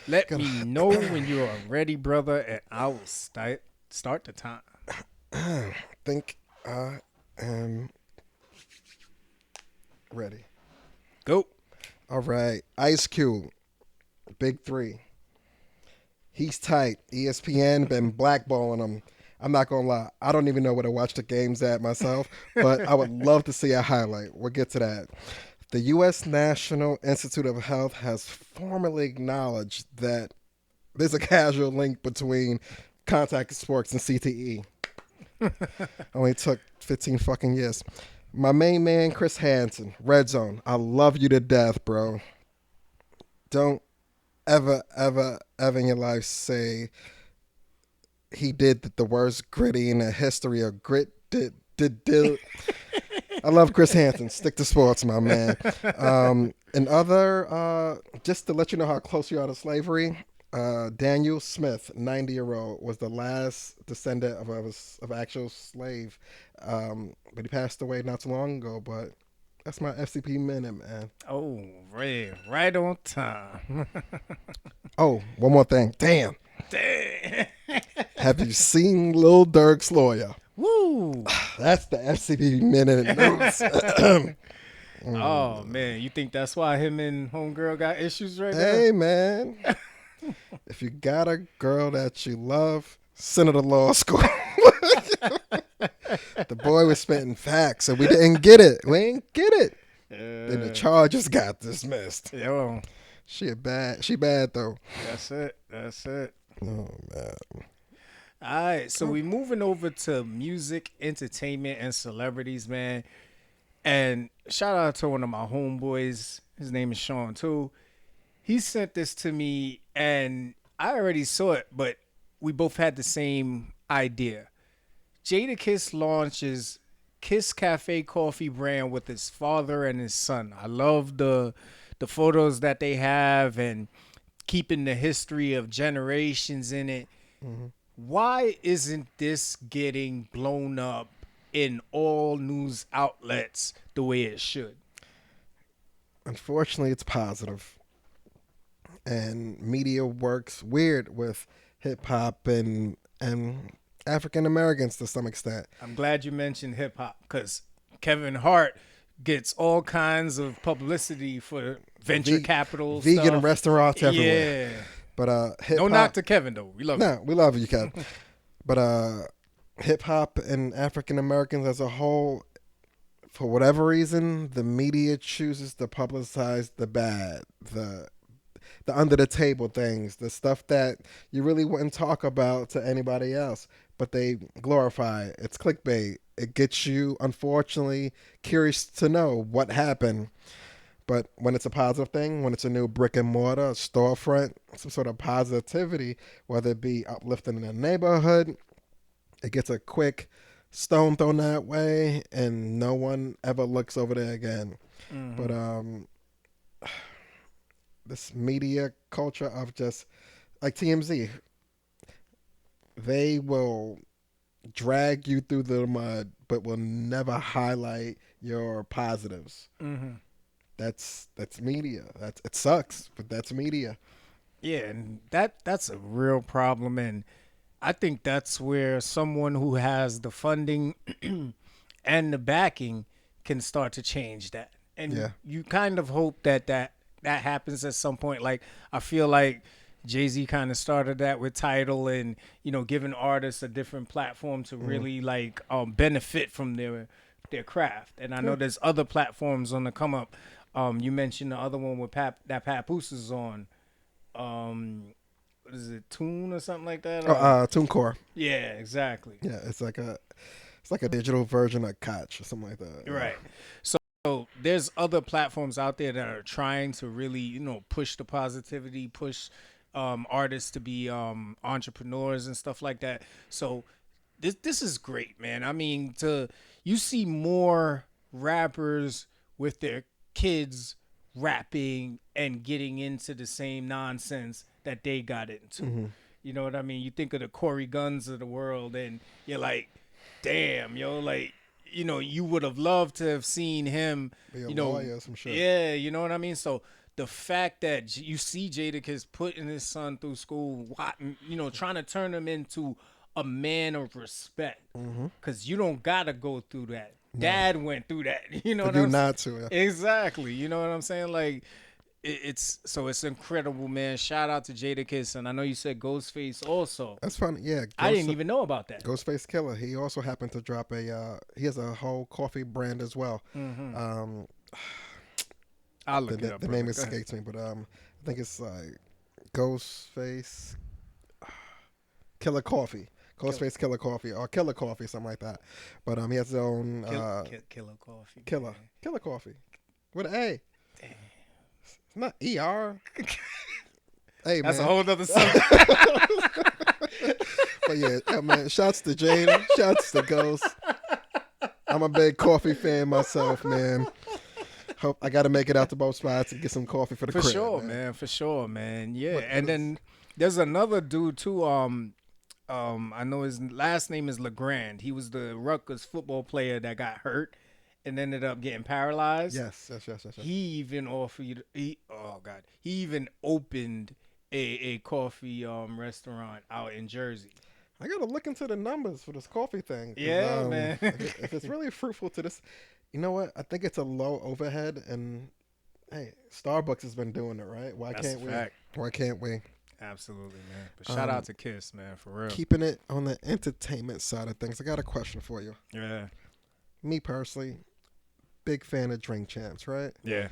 Let me know when you are ready, brother, and I will start the time. I think I am ready. Go. All right. Ice Cube. Big 3. He's tight. ESPN been blackballing him. I'm not going to lie. I don't even know where to watch the games at myself, but I would love to see a highlight. We'll get to that. The U.S. National Institute of Health has formally acknowledged that there's a causal link between contact sports and CTE. Only took 15 fucking years. My main man, Chris Hansen, Red Zone. I love you to death, bro. Don't ever, ever, ever in your life say he did the worst gritty in the history of grit. Did. I love Chris Hansen. Stick to sports, my man. And other, just to let you know how close you are to slavery, Daniel Smith, 90-year-old, was the last descendant of actual slave. But he passed away not too long ago. But that's my FCP minute, man. Oh, right on time. Oh, one more thing. Damn. Damn. Have you seen Lil Durk's lawyer? Woo. That's the FCP minute news. Oh man, you think that's why him and homegirl got issues right now? Hey, man. If you got a girl that you love, send her to law school. The boy was spitting facts, and we didn't get it. We didn't get it. Then the charges got dismissed. Yo, She bad though. that's it. Oh man. All right, so we moving over to music, entertainment, and celebrities, man. And shout out to one of my homeboys. His name is Shawn too. He sent this to me, and I already saw it, but we both had the same idea. Jadakiss launches Kiss Cafe coffee brand with his father and his son. I love the photos that they have and keeping the history of generations in it. Mm-hmm. Why isn't this getting blown up in all news outlets the way it should? Unfortunately, it's positive. And media works weird with hip hop and African Americans to some extent. I'm glad you mentioned hip hop because Kevin Hart gets all kinds of publicity for venture capital vegan stuff. restaurants everywhere. Yeah. But hip hop. No knock to Kevin though. We love him. No, we love you, Kev. But hip hop and African Americans as a whole, for whatever reason, the media chooses to publicize the bad, the under the table things, the stuff that you really wouldn't talk about to anybody else, but they glorify it. It's clickbait. It gets you, unfortunately, curious to know what happened. But when it's a positive thing, when it's a new brick and mortar, a storefront, some sort of positivity, whether it be uplifting in the neighborhood, it gets a quick stone thrown that way, and no one ever looks over there again. Mm-hmm. But this media culture of just like TMZ, they will drag you through the mud, but will never highlight your positives. Mm-hmm. That's media. It sucks, but that's media. Yeah, and that's a real problem, and I think that's where someone who has the funding and the backing can start to change that. And you kind of hope that happens at some point. Like I feel like Jay-Z kind of started that with Tidal and giving artists a different platform to really like benefit from their craft. And I know there's other platforms on the come up. You mentioned the other one with that Papoose is on. What is it, Tune or something like that? TuneCore. Yeah, exactly. Yeah, it's like a digital version of Koch or something like that. Right. So there's other platforms out there that are trying to really, push the positivity, push artists to be entrepreneurs and stuff like that. So this is great, man. I mean, you see more rappers with their kids rapping and getting into the same nonsense that they got into. Mm-hmm. You know what I mean? You think of the Corey Guns of the world and you're like, damn, like, you would have loved to have seen him, be a lawyer or some shit. Yeah, you know what I mean? So the fact that you see Jadakiss putting his son through school, trying to turn him into a man of respect, because you don't got to go through that. No. Dad went through that. You know what I'm saying? Not to. Yeah. Exactly. You know what I'm saying? Like, it's incredible, man. Shout out to Jadakiss, and I know you said Ghostface also. That's funny, yeah. I didn't even know about that. Ghostface Killer. He also happened to drop he has a whole coffee brand as well. Mm-hmm. I'll look it up. The name escapes me, but I think it's like Ghostface. Killer Coffee. Ghostface Killer Coffee or Killer Coffee, something like that. But he has his own Killer Coffee. Killer Coffee with an A. Damn. It's not ER. Hey, That's man. a whole other subject. But yeah, man. Shouts to Jada. Shouts to Ghost. I'm a big coffee fan myself, man. Hope I got to make it out to both spots and get some coffee for the crib. For sure, man. Yeah, and then there's another dude too. I know his last name is LeGrand. He was the Rutgers football player that got hurt and ended up getting paralyzed. Yes. He even offered. He even opened a coffee restaurant out in Jersey. I gotta look into the numbers for this coffee thing. Yeah, man. if it's really fruitful to this, you know what? I think it's a low overhead, and hey, Starbucks has been doing it, right? Why That's can't a we? fact. Why can't we? Absolutely, man. But shout out to Kiss, man, for real. Keeping it on the entertainment side of things, I got a question for you. Yeah. Me personally, big fan of Drink Champs, right? Yeah.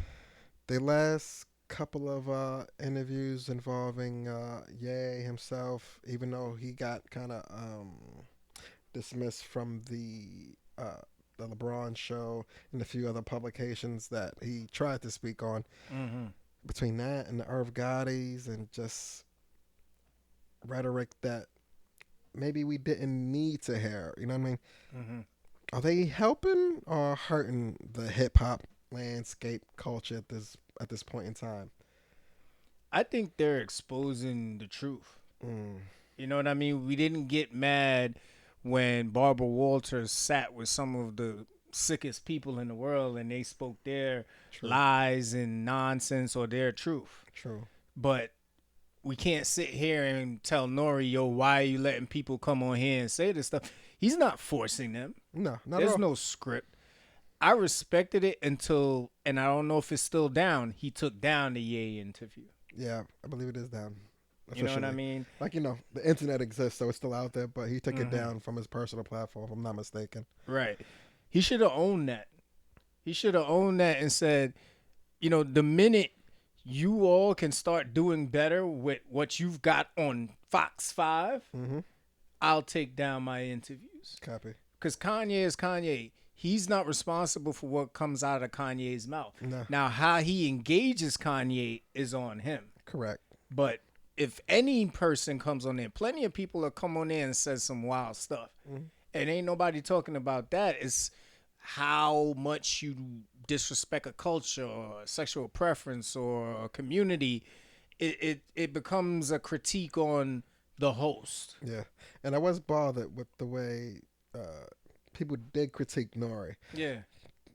The last couple of interviews involving Ye himself, even though he got kind of dismissed from the LeBron show and a few other publications that he tried to speak on. Mm-hmm. Between that and the Irv Gottis and just rhetoric that maybe we didn't need to hear, you know what I mean? Mm-hmm. Are they helping or hurting the hip hop landscape culture at this point in time? I think they're exposing the truth. You know what I mean? We didn't get mad when Barbara Walters sat with some of the sickest people in the world and they spoke their lies and nonsense or their truth. True. But we can't sit here and tell Nori, yo, why are you letting people come on here and say this stuff? He's not forcing them. No, not There's at all. no script. I respected it until, and I don't know if it's still down, he took down the Ye interview. Yeah, I believe it is down. You know what I mean? Like, the internet exists, so it's still out there, but he took it down from his personal platform, if I'm not mistaken. Right. He should have owned that. He should have owned that and said, the minute you all can start doing better with what you've got on Fox 5, I'll take down my interviews. Copy. Because Kanye is Kanye. He's not responsible for what comes out of Kanye's mouth. No. Now, how he engages Kanye is on him. Correct. But if any person comes on there, plenty of people will come on there and says some wild stuff. And ain't nobody talking about that. It's how much you disrespect a culture or a sexual preference or a community. It becomes a critique on the host. Yeah. And I was bothered with the way people did critique Nori. Yeah.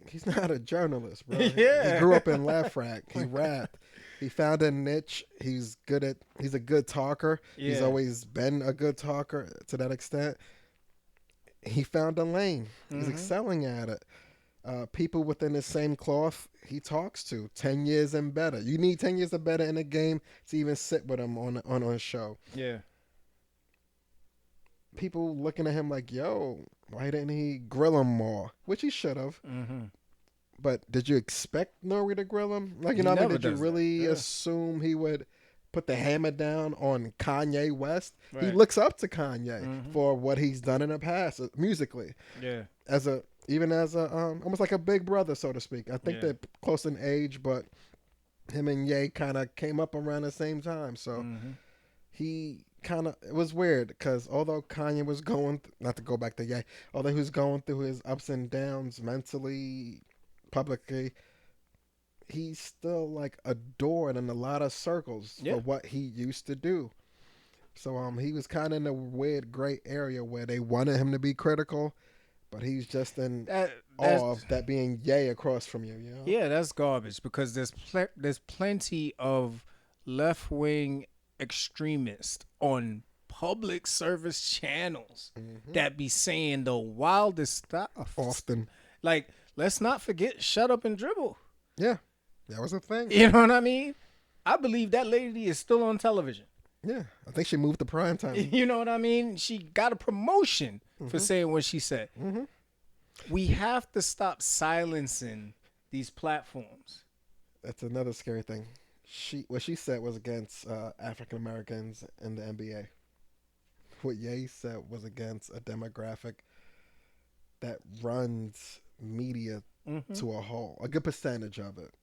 He's not a journalist, bro. Yeah. He grew up in Laugh Rack. He rapped. He found a niche. He's a good talker. Yeah. He's always been a good talker to that extent. He found a lane. He's excelling at it. People within the same cloth he talks to, 10 years and better. You need 10 years or better in a game to even sit with him on a show. Yeah. People looking at him like, yo, why didn't he grill him more? Which he should have. But did you expect Nori to grill him? Like, did you really assume he would put the hammer down on Kanye West? Right. He looks up to Kanye for what he's done in the past musically. Yeah. Even as a almost like a big brother, so to speak. I think they're close in age, but him and Ye kind of came up around the same time. So he it was weird because although Kanye was not to go back to Ye, although he was going through his ups and downs mentally, publicly, he's still like adored in a lot of circles for what he used to do. So he was kind of in a weird gray area where they wanted him to be critical, but he's just in awe of that being Ye across from you. Yeah, that's garbage because there's plenty of left-wing extremists on public service channels that be saying the wildest stuff. Often. Like, let's not forget Shut Up and Dribble. Yeah, that was a thing. You know what I mean? I believe that lady is still on television. Yeah, I think she moved to prime time. You know what I mean? She got a promotion for saying what she said. We have to stop silencing these platforms. That's another scary thing. What she said was against African Americans in the NBA. what Ye said was against a demographic that runs media to a whole, a good percentage of it.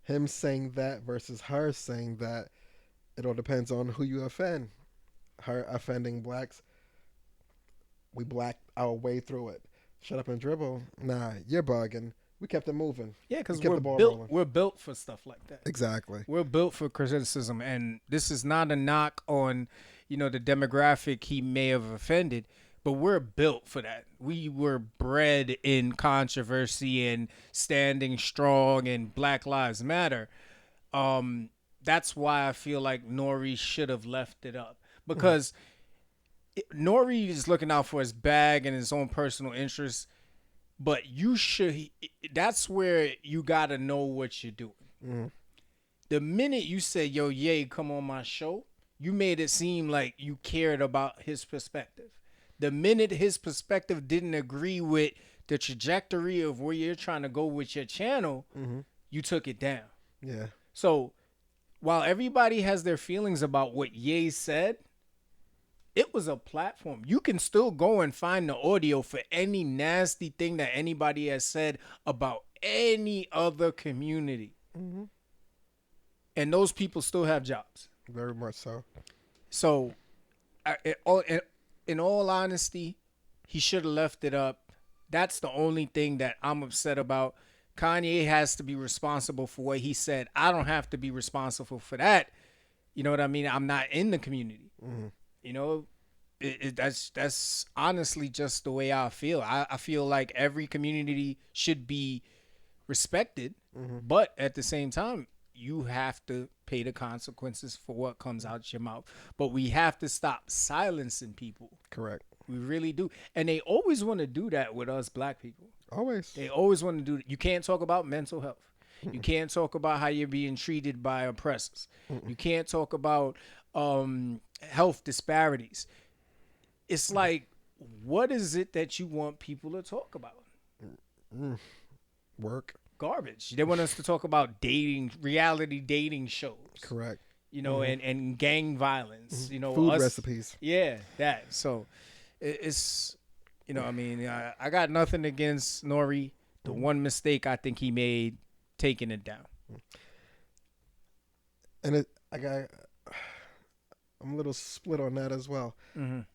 Him saying that versus her saying that, it all depends on who you offend. Her offending blacks, we blacked our way through it. Shut up and dribble. Nah, you're bugging. We kept it moving. Yeah, because kept we're the ball built. rolling. We're built for stuff like that. Exactly. We're built for criticism, and this is not a knock on, the demographic he may have offended, but we're built for that. We were bred in controversy and standing strong and Black Lives Matter. That's why I feel like Nori should have left it up, because Nori is looking out for his bag and his own personal interests, but you should. That's where you got to know what you're doing. The minute you said, "Yo, Ye, come on my show," you made it seem like you cared about his perspective. The minute his perspective didn't agree with the trajectory of where you're trying to go with your channel, you took it down. Yeah. So while everybody has their feelings about what Ye said, it was a platform. You can still go and find the audio for any nasty thing that anybody has said about any other community. And those people still have jobs. Very much so. So, in all honesty, he should have left it up. That's the only thing that I'm upset about. Kanye has to be responsible for what he said. I don't have to be responsible for that. You know what I mean? I'm not in the community. That's honestly just the way I feel. I feel like every community should be respected, but at the same time, you have to pay the consequences for what comes out your mouth. But we have to stop silencing people. Correct. We really do. And they always want to do that with us black people. Always. They always want to do that. You can't talk about mental health. You can't talk about how you're being treated by oppressors. You can't talk about health disparities. It's like, what is it that you want people to talk about? Work. Garbage. They want us to talk about dating, reality dating shows. Correct. And gang violence. Food recipes. Yeah, that. So it's, I got nothing against Nori. The one mistake I think he made, taking it down. And I'm a little split on that as well.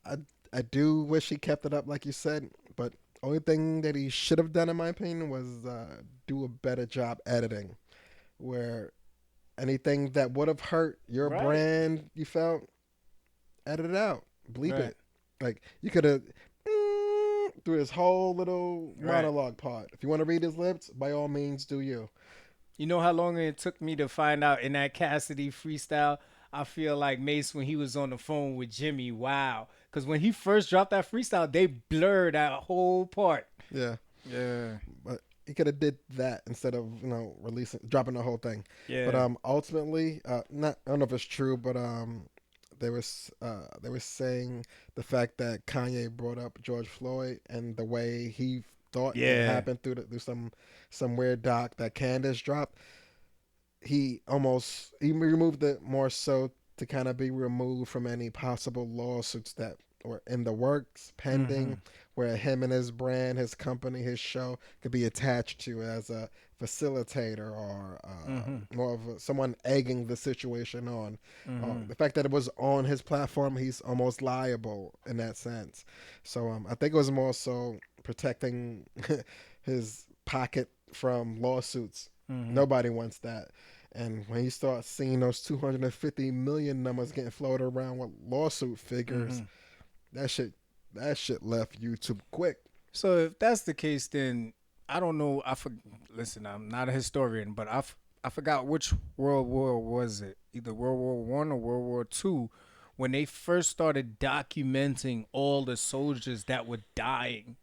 I do wish he kept it up, like you said, but only thing that he should have done, in my opinion, was do a better job editing, where anything that would have hurt your brand, you felt, edit it out, bleep it. Like, you could have through his whole little monologue part. If you want to read his lips, by all means, do you. You know how long it took me to find out in that Cassidy freestyle? I feel like Mace when he was on the phone with Jimmy. Wow. Because when he first dropped that freestyle, they blurred that whole part. Yeah. Yeah. But he could have did that instead of, dropping the whole thing. Yeah. But ultimately, I don't know if it's true, but they were saying the fact that Kanye brought up George Floyd and the way he thought it happened through some weird doc that Candace dropped. He removed it more so to kind of be removed from any possible lawsuits that were in the works pending, where him and his brand, his company, his show could be attached to as a facilitator or more of someone egging the situation on. The fact that it was on his platform, he's almost liable in that sense. So I think it was more so protecting his pocket from lawsuits. Nobody wants that. And when you start seeing those 250 million numbers getting floated around with lawsuit figures, that shit left YouTube quick. So if that's the case, then I don't know. Listen, I'm not a historian, but I forgot which World War was it, either World War I or World War II, when they first started documenting all the soldiers that were dying.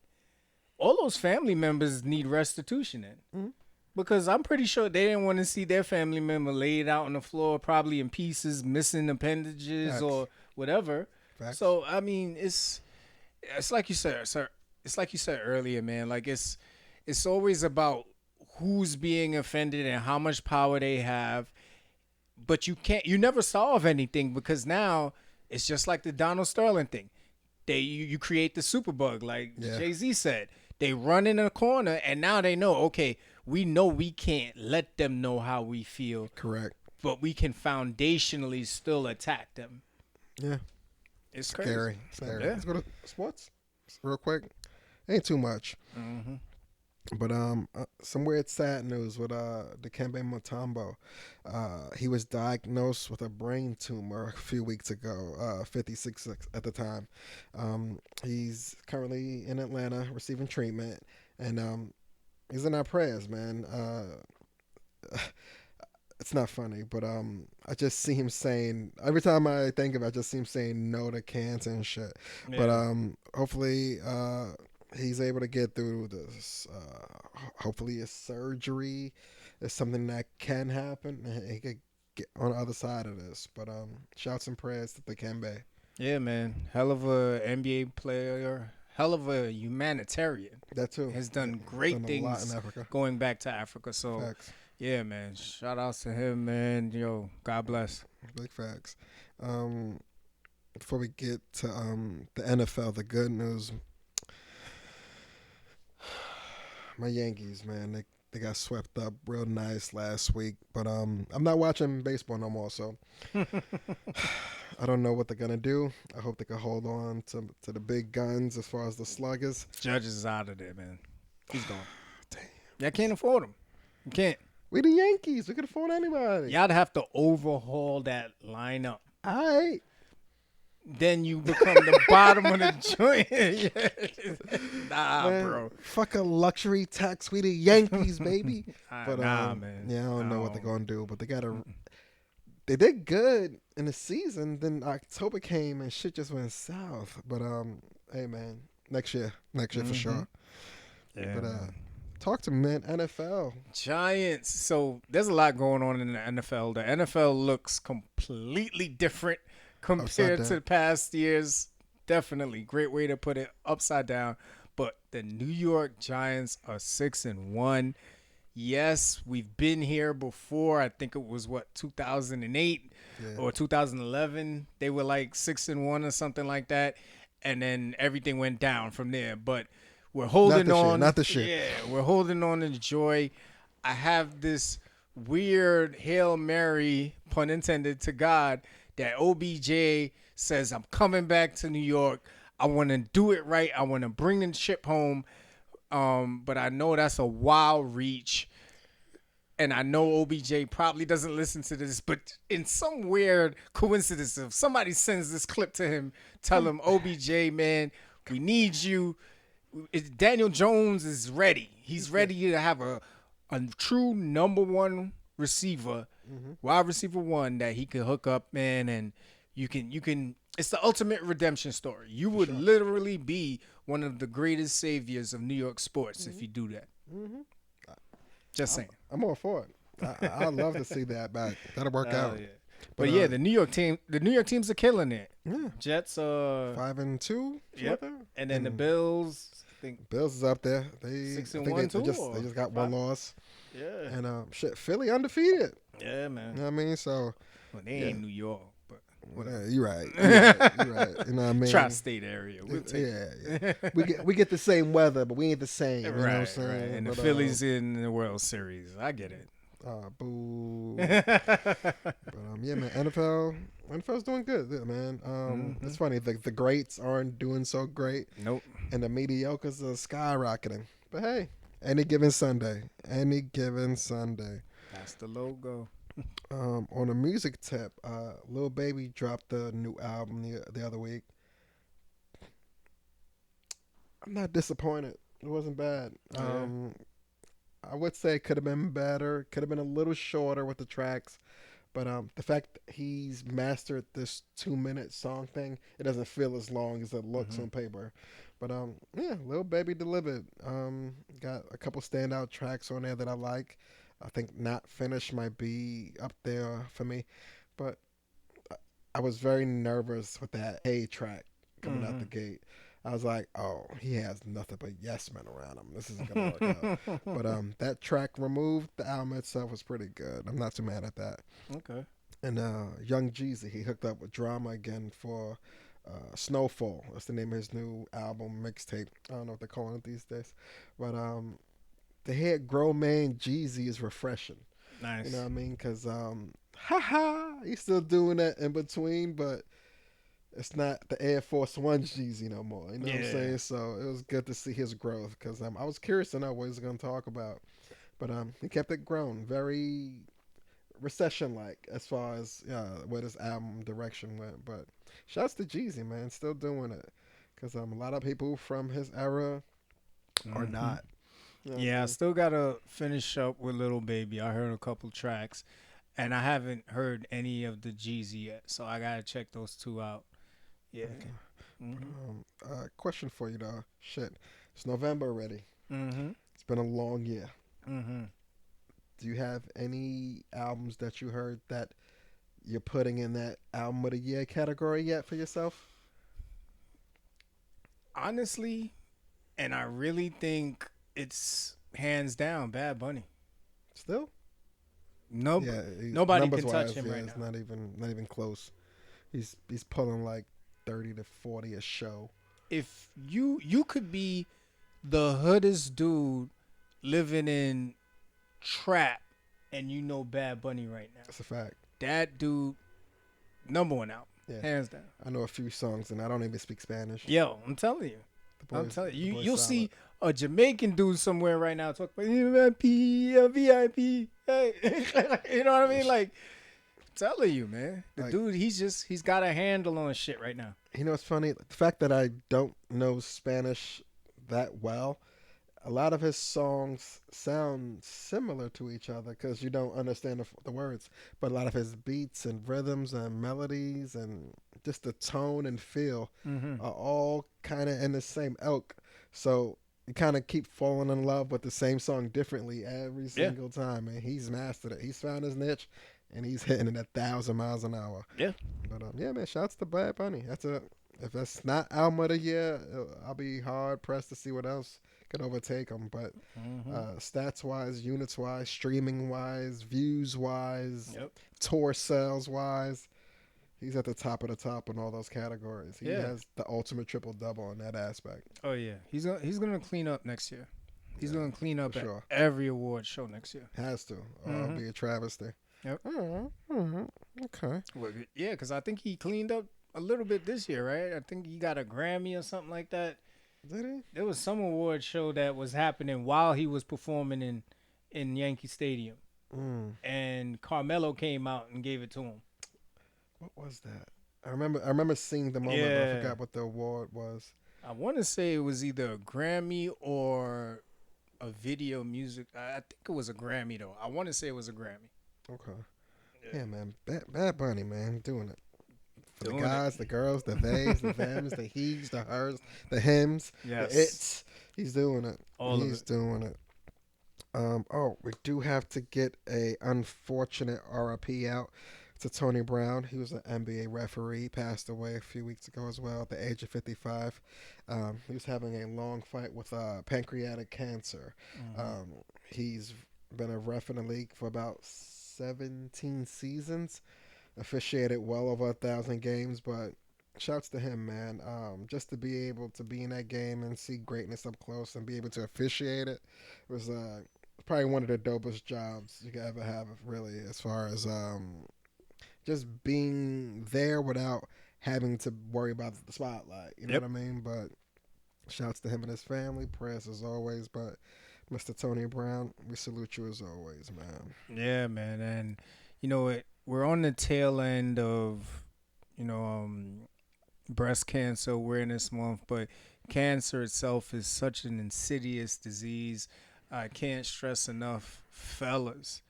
All those family members need restitution in. Because I'm pretty sure they didn't want to see their family member laid out on the floor, probably in pieces, missing appendages or whatever. Facts. So I mean, it's like you said, sir. It's like you said earlier, man. Like it's always about who's being offended and how much power they have. But you never solve anything, because now It's just like the Donald Sterling thing. You create the superbug, like Jay-Z said. They run in a corner, and now they know, okay, we know we can't let them know how we feel. Correct. But we can foundationally still attack them. Yeah. It's scary. crazy. Scary. Yeah. Let's go to sports real quick. Ain't too much. Mm-hmm. But some weird sad news with Dikembe Mutombo. He was diagnosed with a brain tumor a few weeks ago, 56 at the time. He's currently in Atlanta receiving treatment, and he's in our prayers, man. It's not funny, but I just see him saying, every time I think of it, I just see him saying no to cancer and shit. Yeah. But hopefully he's able to get through this. Hopefully his surgery is something that can happen, and he could get on the other side of this. But shouts and prayers to Dikembe. Yeah, man. Hell of a NBA player. Hell of a humanitarian. That too. Has done great things going back to Africa. So, facts. Yeah, man. Shout outs to him, man. Yo, God bless. Big facts. Before we get to the NFL, the good news. My Yankees, man, they got swept up real nice last week. But I'm not watching baseball no more, so I don't know what they're gonna do. I hope they can hold on to the big guns as far as the sluggers. Judge is out of there, man. He's gone. Damn. Y'all can't afford him. You can't. We the Yankees. We can afford anybody. Y'all have to overhaul that lineup. All right. Then you become the bottom of the joint. Nah, man, bro. Fuck a luxury tax. We the Yankees, baby. But man. Yeah, I don't know what they're gonna do, but they gotta. They did good in the season. Then October came and shit just went south. But hey man, next year for sure. Yeah. But talk to me, man. NFL Giants. So there's a lot going on in the NFL. The NFL looks completely different compared to the past years. Definitely. Great way to put it. Upside down. But the New York Giants are 6-1. Yes, we've been here before. I think it was 2008 or 2011. They were like 6-1 or something like that. And then everything went down from there. But we're holding on. Not the shit. Yeah, we're holding on to the joy. I have this weird Hail Mary, pun intended, to God, that OBJ says, I'm coming back to New York. I want to do it right. I want to bring the ship home. But I know that's a wild reach. And I know OBJ probably doesn't listen to this, but in some weird coincidence, if somebody sends this clip to him, tell him, OBJ, man, we need you. Daniel Jones is ready. He's ready to have a true number one receiver, wide receiver one that he can hook up, man, and you can. It's the ultimate redemption story. You would literally be one of the greatest saviors of New York sports if you do that. Just saying. I'm all for it. I'd love to see that back. That'll work out. Yeah. But yeah, the New York teams are killing it. Yeah. Jets 5-2. Yep. And then the Bills. I think Bills is up there. They 6-1 too. They just got one loss. Yeah. And Philly undefeated. Yeah, man. You know what I mean? So well, they ain't New York, but whatever. You're right. You're right. You know what I mean? Tri-state area. We'll take it. We get the same weather, but we ain't the same. You know what I'm saying? Right. And the Phillies in the World Series. I get it. Boo. But yeah, man. NFL's doing good, man. It's funny. The greats aren't doing so great. Nope. And the mediocres are skyrocketing. But hey, any given Sunday. That's the logo. On a music tip, Lil Baby dropped the new album the other week. I'm not disappointed. It wasn't bad. I would say it could have been better. Could have been a little shorter with the tracks. But the fact that he's mastered this 2-minute song thing, it doesn't feel as long as it looks on paper. But yeah, Lil Baby delivered. Got a couple standout tracks on there that I like. I think Not Finished might be up there for me. But I was very nervous with that A track coming out the gate. I was like, oh, he has nothing but yes men around him. This isn't going to work out. But that track removed, the album itself was pretty good. I'm not too mad at that. Okay. And Young Jeezy, he hooked up with Drama again for Snowfall. That's the name of his new album mixtape. I don't know what they're calling it these days, but to hear grown man Jeezy is refreshing. You know Nice. what I mean? Because haha, he's still doing that in between, but it's not the Air Force One Jeezy no more. You know what I'm Yeah. saying? So it was good to see his growth because I was curious to know what he was going to talk about, but he kept it grown, very recession like as far as where this album direction went. But shouts to Jeezy, man, still doing it because a lot of people from his era are Hmm. not. You know what I Yeah, I mean? still gotta finish up with Little Baby. I heard a couple tracks, and I haven't heard any of the Jeezy yet, so I gotta check those two out. Yeah. Okay. Mhm. Question for you though. Shit, it's November already. Mhm. It's been a long year. Mhm. Do you have any albums that you heard that you're putting in that album of the year category yet for yourself? Honestly, and I really think it's hands down Bad Bunny. Still? No, Yeah, nobody numbers can touch wise, him yeah, right it's now. not even close. He's pulling like 30 to 40 a show. If you could be the hoodest dude living in trap, and you know Bad Bunny right now, That's a fact. that dude number one out, Yeah, hands down. I know a few songs, and I don't even speak Spanish. Yo, I'm telling you. The boy's You'll solid. see a Jamaican dude somewhere right now talk about VIP, a VIP. Hey, you know what I mean? Like, I'm telling you, man. The Like, dude, he's got a handle on shit right now. it's funny. The fact that I don't know Spanish that well, a lot of his songs sound similar to each other because you don't understand the words. But a lot of his beats and rhythms and melodies and just the tone and feel Mm-hmm. are all kind of in the same ilk. So you kind of keep falling in love with the same song differently every Yeah, single time. And he's mastered it. He's found his niche, and he's hitting it 1,000 miles an hour. yeah. But yeah, man, shouts to Bad Bunny. That's a if that's not album of the year, I'll be hard pressed to see what else could overtake him. But Mm-hmm. stats wise, units wise, streaming wise, views wise, Yep. tour sales wise, he's at the top of the top in all those categories. He Yeah. has the ultimate triple double in that aspect. Oh yeah. He's gonna clean up next year. He's Yeah, gonna clean for up at sure. every award show next year. Has to, or it'll Mm-hmm. be a travesty. Yep. Okay. Well, yeah, because I think he cleaned up a little bit this year, right? I think he got a Grammy or something like that. Did he? There was some award show that was happening while he was performing in Yankee Stadium, Mm. and Carmelo came out and gave it to him. What was that? I remember seeing the moment, but I Yeah, forgot what the award was. I want to say it was either a Grammy or a video music. I think it was a Grammy though. I want to say it was a Grammy. Okay. Yeah. Yeah, man. Bad Bunny, man, doing it for the Doing it. guys, the girls, the theys, the thems, the he's, the hers, the hims, the Yes, it's. He's doing it. all of He's it. doing it. Oh, we do have to get a unfortunate RIP out to Tony Brown. He was an NBA referee. Passed away a few weeks ago as well, at the age of 55. He was having a long fight with pancreatic cancer. Hmm. Um, he's been a ref in the league for about 17 seasons. Officiated well over 1,000 games, but shouts to him, man. Just to be able to be in that game and see greatness up close and be able to officiate it was probably one of the dopest jobs you could ever have, really, as far as just being there without having to worry about the spotlight. You know Yep. what I mean? But shouts to him and his family. Prayers as always. But Mr. Tony Brown, we salute you as always, man. Yeah, man, and we're on the tail end of you know breast cancer awareness month, but cancer itself is such an insidious disease. I can't stress enough, fellas.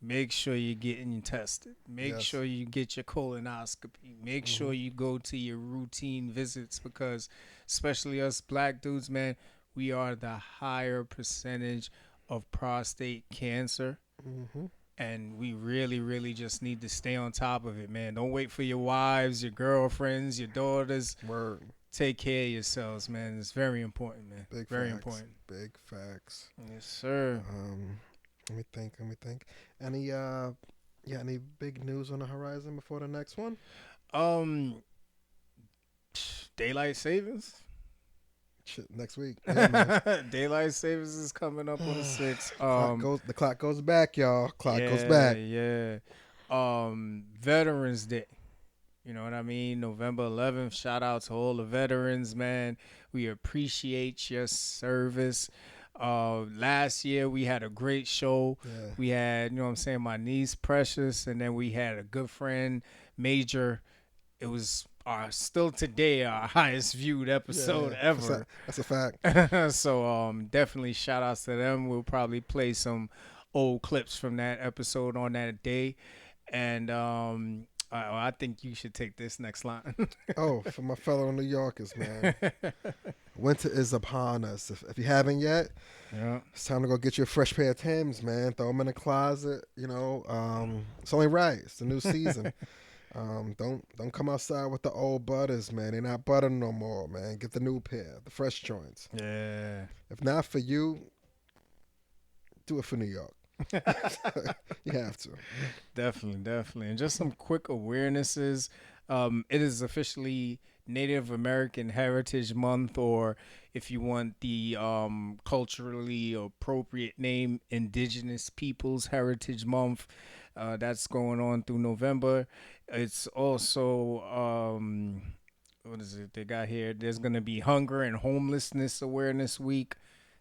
Make sure you're getting tested. Make Yes. sure you get your colonoscopy. Make Hmm. sure you go to your routine visits because, especially us black dudes, man, we are the higher percentage of prostate cancer. Hmm. And we really, really just need to stay on top of it, man. Don't wait for your wives, your girlfriends, your daughters. Word. Take care of yourselves, man. It's very important, man. Big Very facts. important. Big facts. Yes, sir. Let me think. Let me think. Any Yeah, any big news on the horizon before the next one? Um, daylight savings. Shit, next week. Yeah, man. Daylight savings is coming up on the 6th. The clock goes back, y'all. Clock goes Yeah, back. yeah. Veterans Day. You know what I mean? November 11th. Shout out to all the veterans, man. We appreciate your service. Last year we had a great show. Yeah. We had, you know what I'm saying, my niece Precious, and then we had a good friend, Major. It was still today our highest viewed episode ever. That's a fact. So definitely shout outs to them. We'll probably play some old clips from that episode on that day. And I think you should take this next line. Oh, for my fellow New Yorkers, man. Winter is upon us. If you haven't yet, Yeah. it's time to go get you a fresh pair of Timbs, man. Throw them in the closet. It's only right. It's the new season. Don't come outside with the old butters, man. They're not butter no more, man. Get the new pair, the fresh joints. Yeah. If not for you, do it for New York. You have to. Definitely. And just some quick awarenesses. It is officially Native American Heritage Month, or if you want the culturally appropriate name, Indigenous Peoples Heritage Month. That's going on through November. It's also what is it they got here? There's gonna be Hunger and Homelessness Awareness Week.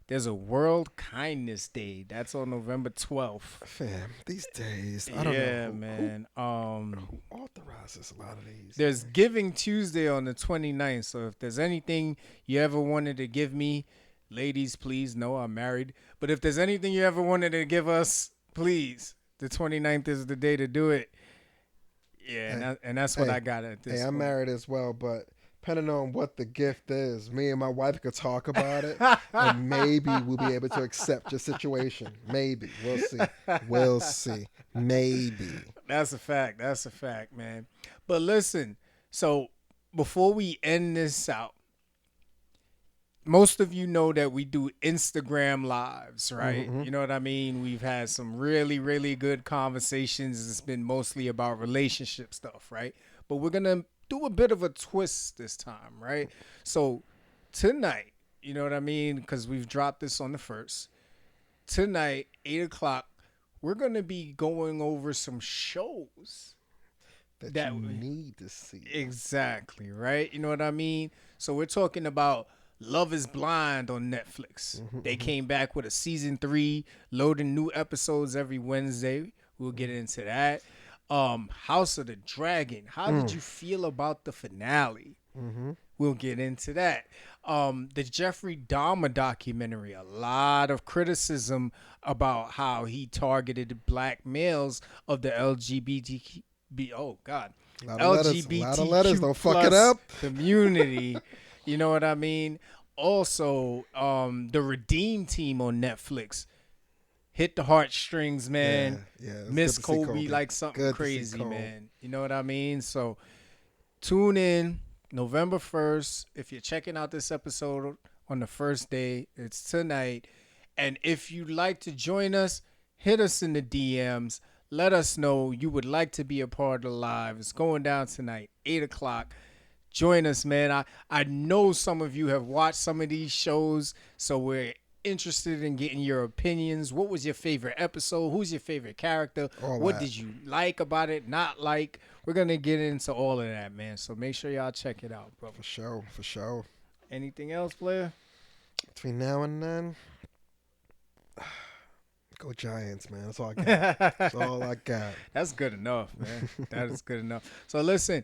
There's a World Kindness Day. That's on November 12th. Fam, these days, I don't know. Yeah, man. Who authorizes a lot of these? There's Giving Tuesday on the 29th. So if there's anything you ever wanted to give me, ladies, please, no, I'm married. But if there's anything you ever wanted to give us, please, the 29th is the day to do it. Yeah, and that's what I got at this Hey, I'm point. married as well, but depending on what the gift is, me and my wife could talk about it, and maybe we'll be able to accept your situation. Maybe. We'll see. We'll see. Maybe. That's a fact, man. But listen, so before we end this out, most of you know that we do Instagram lives, right? Mm-hmm. You know what I mean? We've had some really, really good conversations. It's been mostly about relationship stuff, right? But we're going to do a bit of a twist this time, right? So tonight, you know what I mean? Because we've dropped this on the 1st. Tonight, 8 o'clock, we're going to be going over some shows that you need to see. Exactly, right? You know what I mean? So we're talking about Love is Blind on Netflix. They came back with a season 3, loading new episodes every Wednesday. We'll get into that. House of the Dragon. How did you feel about the finale? We'll get into that. The Jeffrey Dahmer documentary. A lot of criticism about how he targeted black males of the LGBTQ. Oh God, LGBTQ lot of letters. Don't fuck it up. Community. You know what I mean? Also, the Redeem Team on Netflix hit the heartstrings, man. Yeah. Miss Kobe like something crazy, man. You know what I mean? So tune in November 1st. If you're checking out this episode on the first day, it's tonight. And if you'd like to join us, hit us in the DMs. Let us know you would like to be a part of the live. It's going down tonight, 8 o'clock. Join us, man. I know some of you have watched some of these shows, so we're interested in getting your opinions. What was your favorite episode? Who's your favorite character? What did you like about it, not like? We're going to get into all of that, man. So make sure y'all check it out, bro. For sure. Anything else, player? Between now and then, go Giants, man. That's all I got. That's all I got. That's good enough, man. That is good enough. So listen,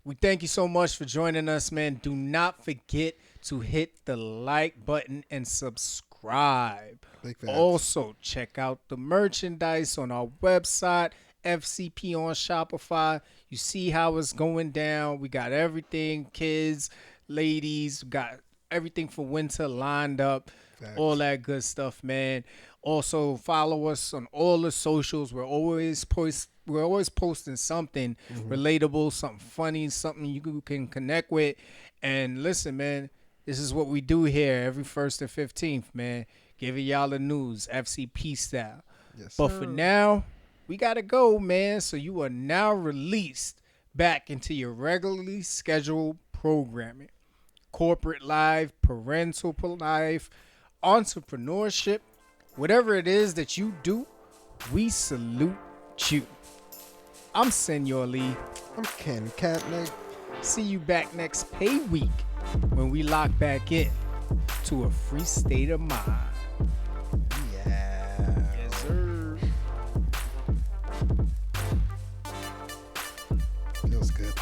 we thank you so much for joining us, man. Do not forget to hit the like button and subscribe. Big facts. Also, check out the merchandise on our website, FCP on Shopify. You see how it's going down. We got everything, kids, ladies, got everything for winter lined up. Facts. All that good stuff, man. Also, follow us on all the socials. We're always posting something relatable, something funny, something you can connect with. And listen, man, this is what we do here every 1st and 15th, man. Giving y'all the news, FCP style. Yes, But sir. for now, we got to go, man. So you are now released back into your regularly scheduled programming. Corporate life, parental life, entrepreneurship, whatever it is that you do, we salute you. I'm Senor Lee. I'm Ken Katnick. See you back next pay week when we lock back in to a free state of mind. Yeah. Yes, sir. Feels good.